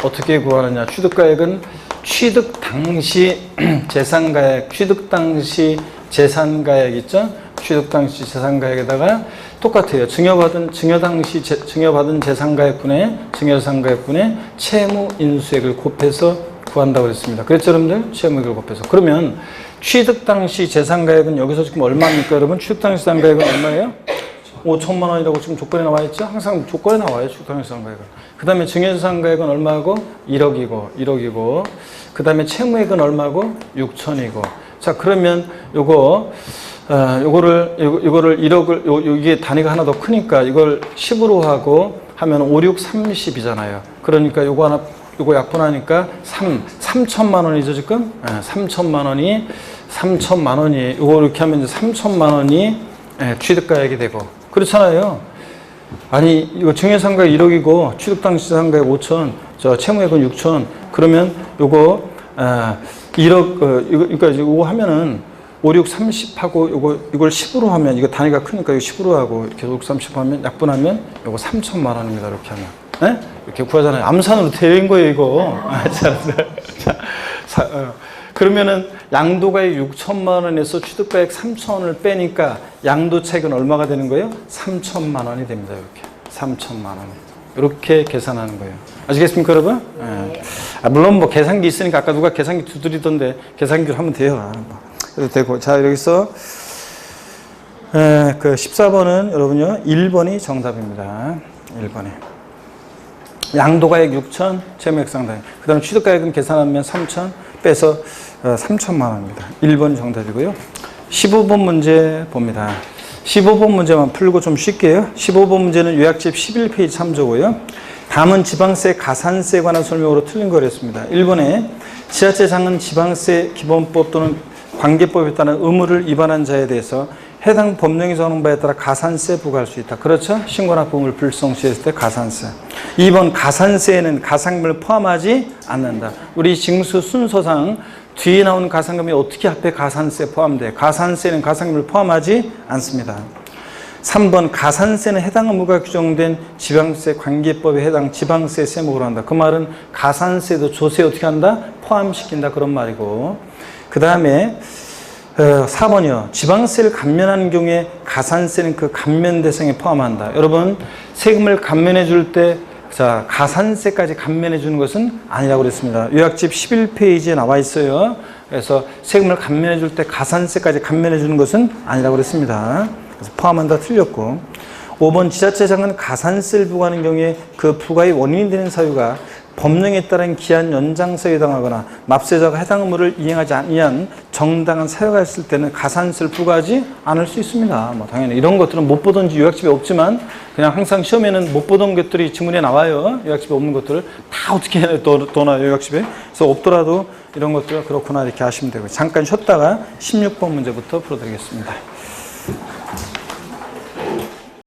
어떻게 구하느냐. 취득가액은 취득 당시 재산가액, 취득 당시 재산가액 있죠? 취득 당시 재산가액에다가 똑같아요. 증여받은 재산가액분의 증여재산가액분의 채무 인수액을 곱해서 구한다고 그랬습니다. 그랬죠, 여러분들? 채무액을 곱해서. 그러면 취득 당시 재산가액은 여기서 지금 얼마입니까, 여러분? 취득 당시 재산가액은 얼마예요? 5천만 원이라고 지금 조건에 나와 있죠? 항상 조건에 나와요, 취득 당시 재산가액은. 그 다음에 증여재산가액은 얼마고? 1억이고. 그 다음에 채무액은 얼마고? 6천이고. 자, 그러면 요거를 1억을, 이게 단위가 하나 더 크니까 이걸 10으로 하고 하면 5, 6, 30이잖아요. 그러니까 요거 약분하니까 3천만 원이죠, 지금? 네, 3천만 원이, 요거 이렇게 하면 이제 3천만 원이 취득가액이 되고. 그렇잖아요. 아니, 이거 증여상가액 1억이고, 취득 당시 상가액 5천, 채무액은 6천. 그러면 요거, 1억, 그러니까 이거 하면은 5, 6, 30하고 이걸 10으로 하면, 이거 단위가 크니까 이거 10으로 하고, 이렇게 5, 6, 30 하면, 약분하면 요거 3천만 원입니다. 이렇게 하면. 네? 이렇게 구하잖아요. 암산으로 되는 거예요, 이거. 그러면은 양도가액 6천만 원에서 취득가액 3천원을 빼니까 양도차익은 얼마가 되는 거예요? 3천만 원이 됩니다. 이렇게 3천만 원. 이렇게 계산하는 거예요. 아시겠습니까, 여러분? 네. 물론 뭐 계산기 있으니까 아까 누가 계산기 두드리던데 계산기로 하면 돼요. 그래도 되고. 자, 여기서 그 14번은 여러분요 1번이 정답입니다. 1번에. 양도가액 6천, 채무액 상당. 그 다음에 취득가액은 계산하면 3천, 빼서 3천만 원입니다. 1번 정답이고요. 15번 문제 봅니다. 15번 문제만 풀고 좀 쉴게요. 15번 문제는 요약집 11페이지 참조고요. 다음은 지방세, 가산세에 관한 설명으로 틀린 거랬습니다. 1번에 지자체장은 지방세 기본법 또는 관계법에 따른 의무를 위반한 자에 대해서 해당 법령이 정하는 바에 따라 가산세 부과할 수 있다. 그렇죠? 신고나 부음을 불성시했을 때 가산세. 2번 가산세에는 가상금을 포함하지 않는다. 우리 징수 순서상 뒤에 나온 가상금이 어떻게 앞에 가산세 포함돼? 가산세는 가상금을 포함하지 않습니다. 3번 가산세는 해당 의무가 규정된 지방세 관계법에 해당 지방세 세목으로 한다. 그 말은 가산세도 조세에 어떻게 한다? 포함시킨다. 그런 말이고. 그 다음에 4번이요. 지방세를 감면하는 경우에 가산세는 그 감면 대상에 포함한다. 여러분, 세금을 감면해 줄 때 가산세까지 감면해 주는 것은 아니라고 그랬습니다. 요약집 11페이지에 나와 있어요. 그래서 세금을 감면해 줄 때 가산세까지 감면해 주는 것은 아니라고 그랬습니다. 그래서 포함한다 틀렸고. 5번 지자체장은 가산세를 부과하는 경우에 그 부과의 원인이 되는 사유가 법령에 따른 기한 연장사유에 해당하거나 납세자가 해당 의무를 이행하지 아니한 정당한 사유가 있을 때는 가산세를 부과하지 않을 수 있습니다. 뭐 당연히 이런 것들은 못 보던지 요약집에 없지만 그냥 항상 시험에는 못 보던 것들이 지문에 나와요. 요약집에 없는 것들을 다 어떻게 해야 더 나와요, 요약집에. 그래서 없더라도 이런 것들 그렇구나 이렇게 하시면 되고. 잠깐 쉬었다가 16번 문제부터 풀어드리겠습니다.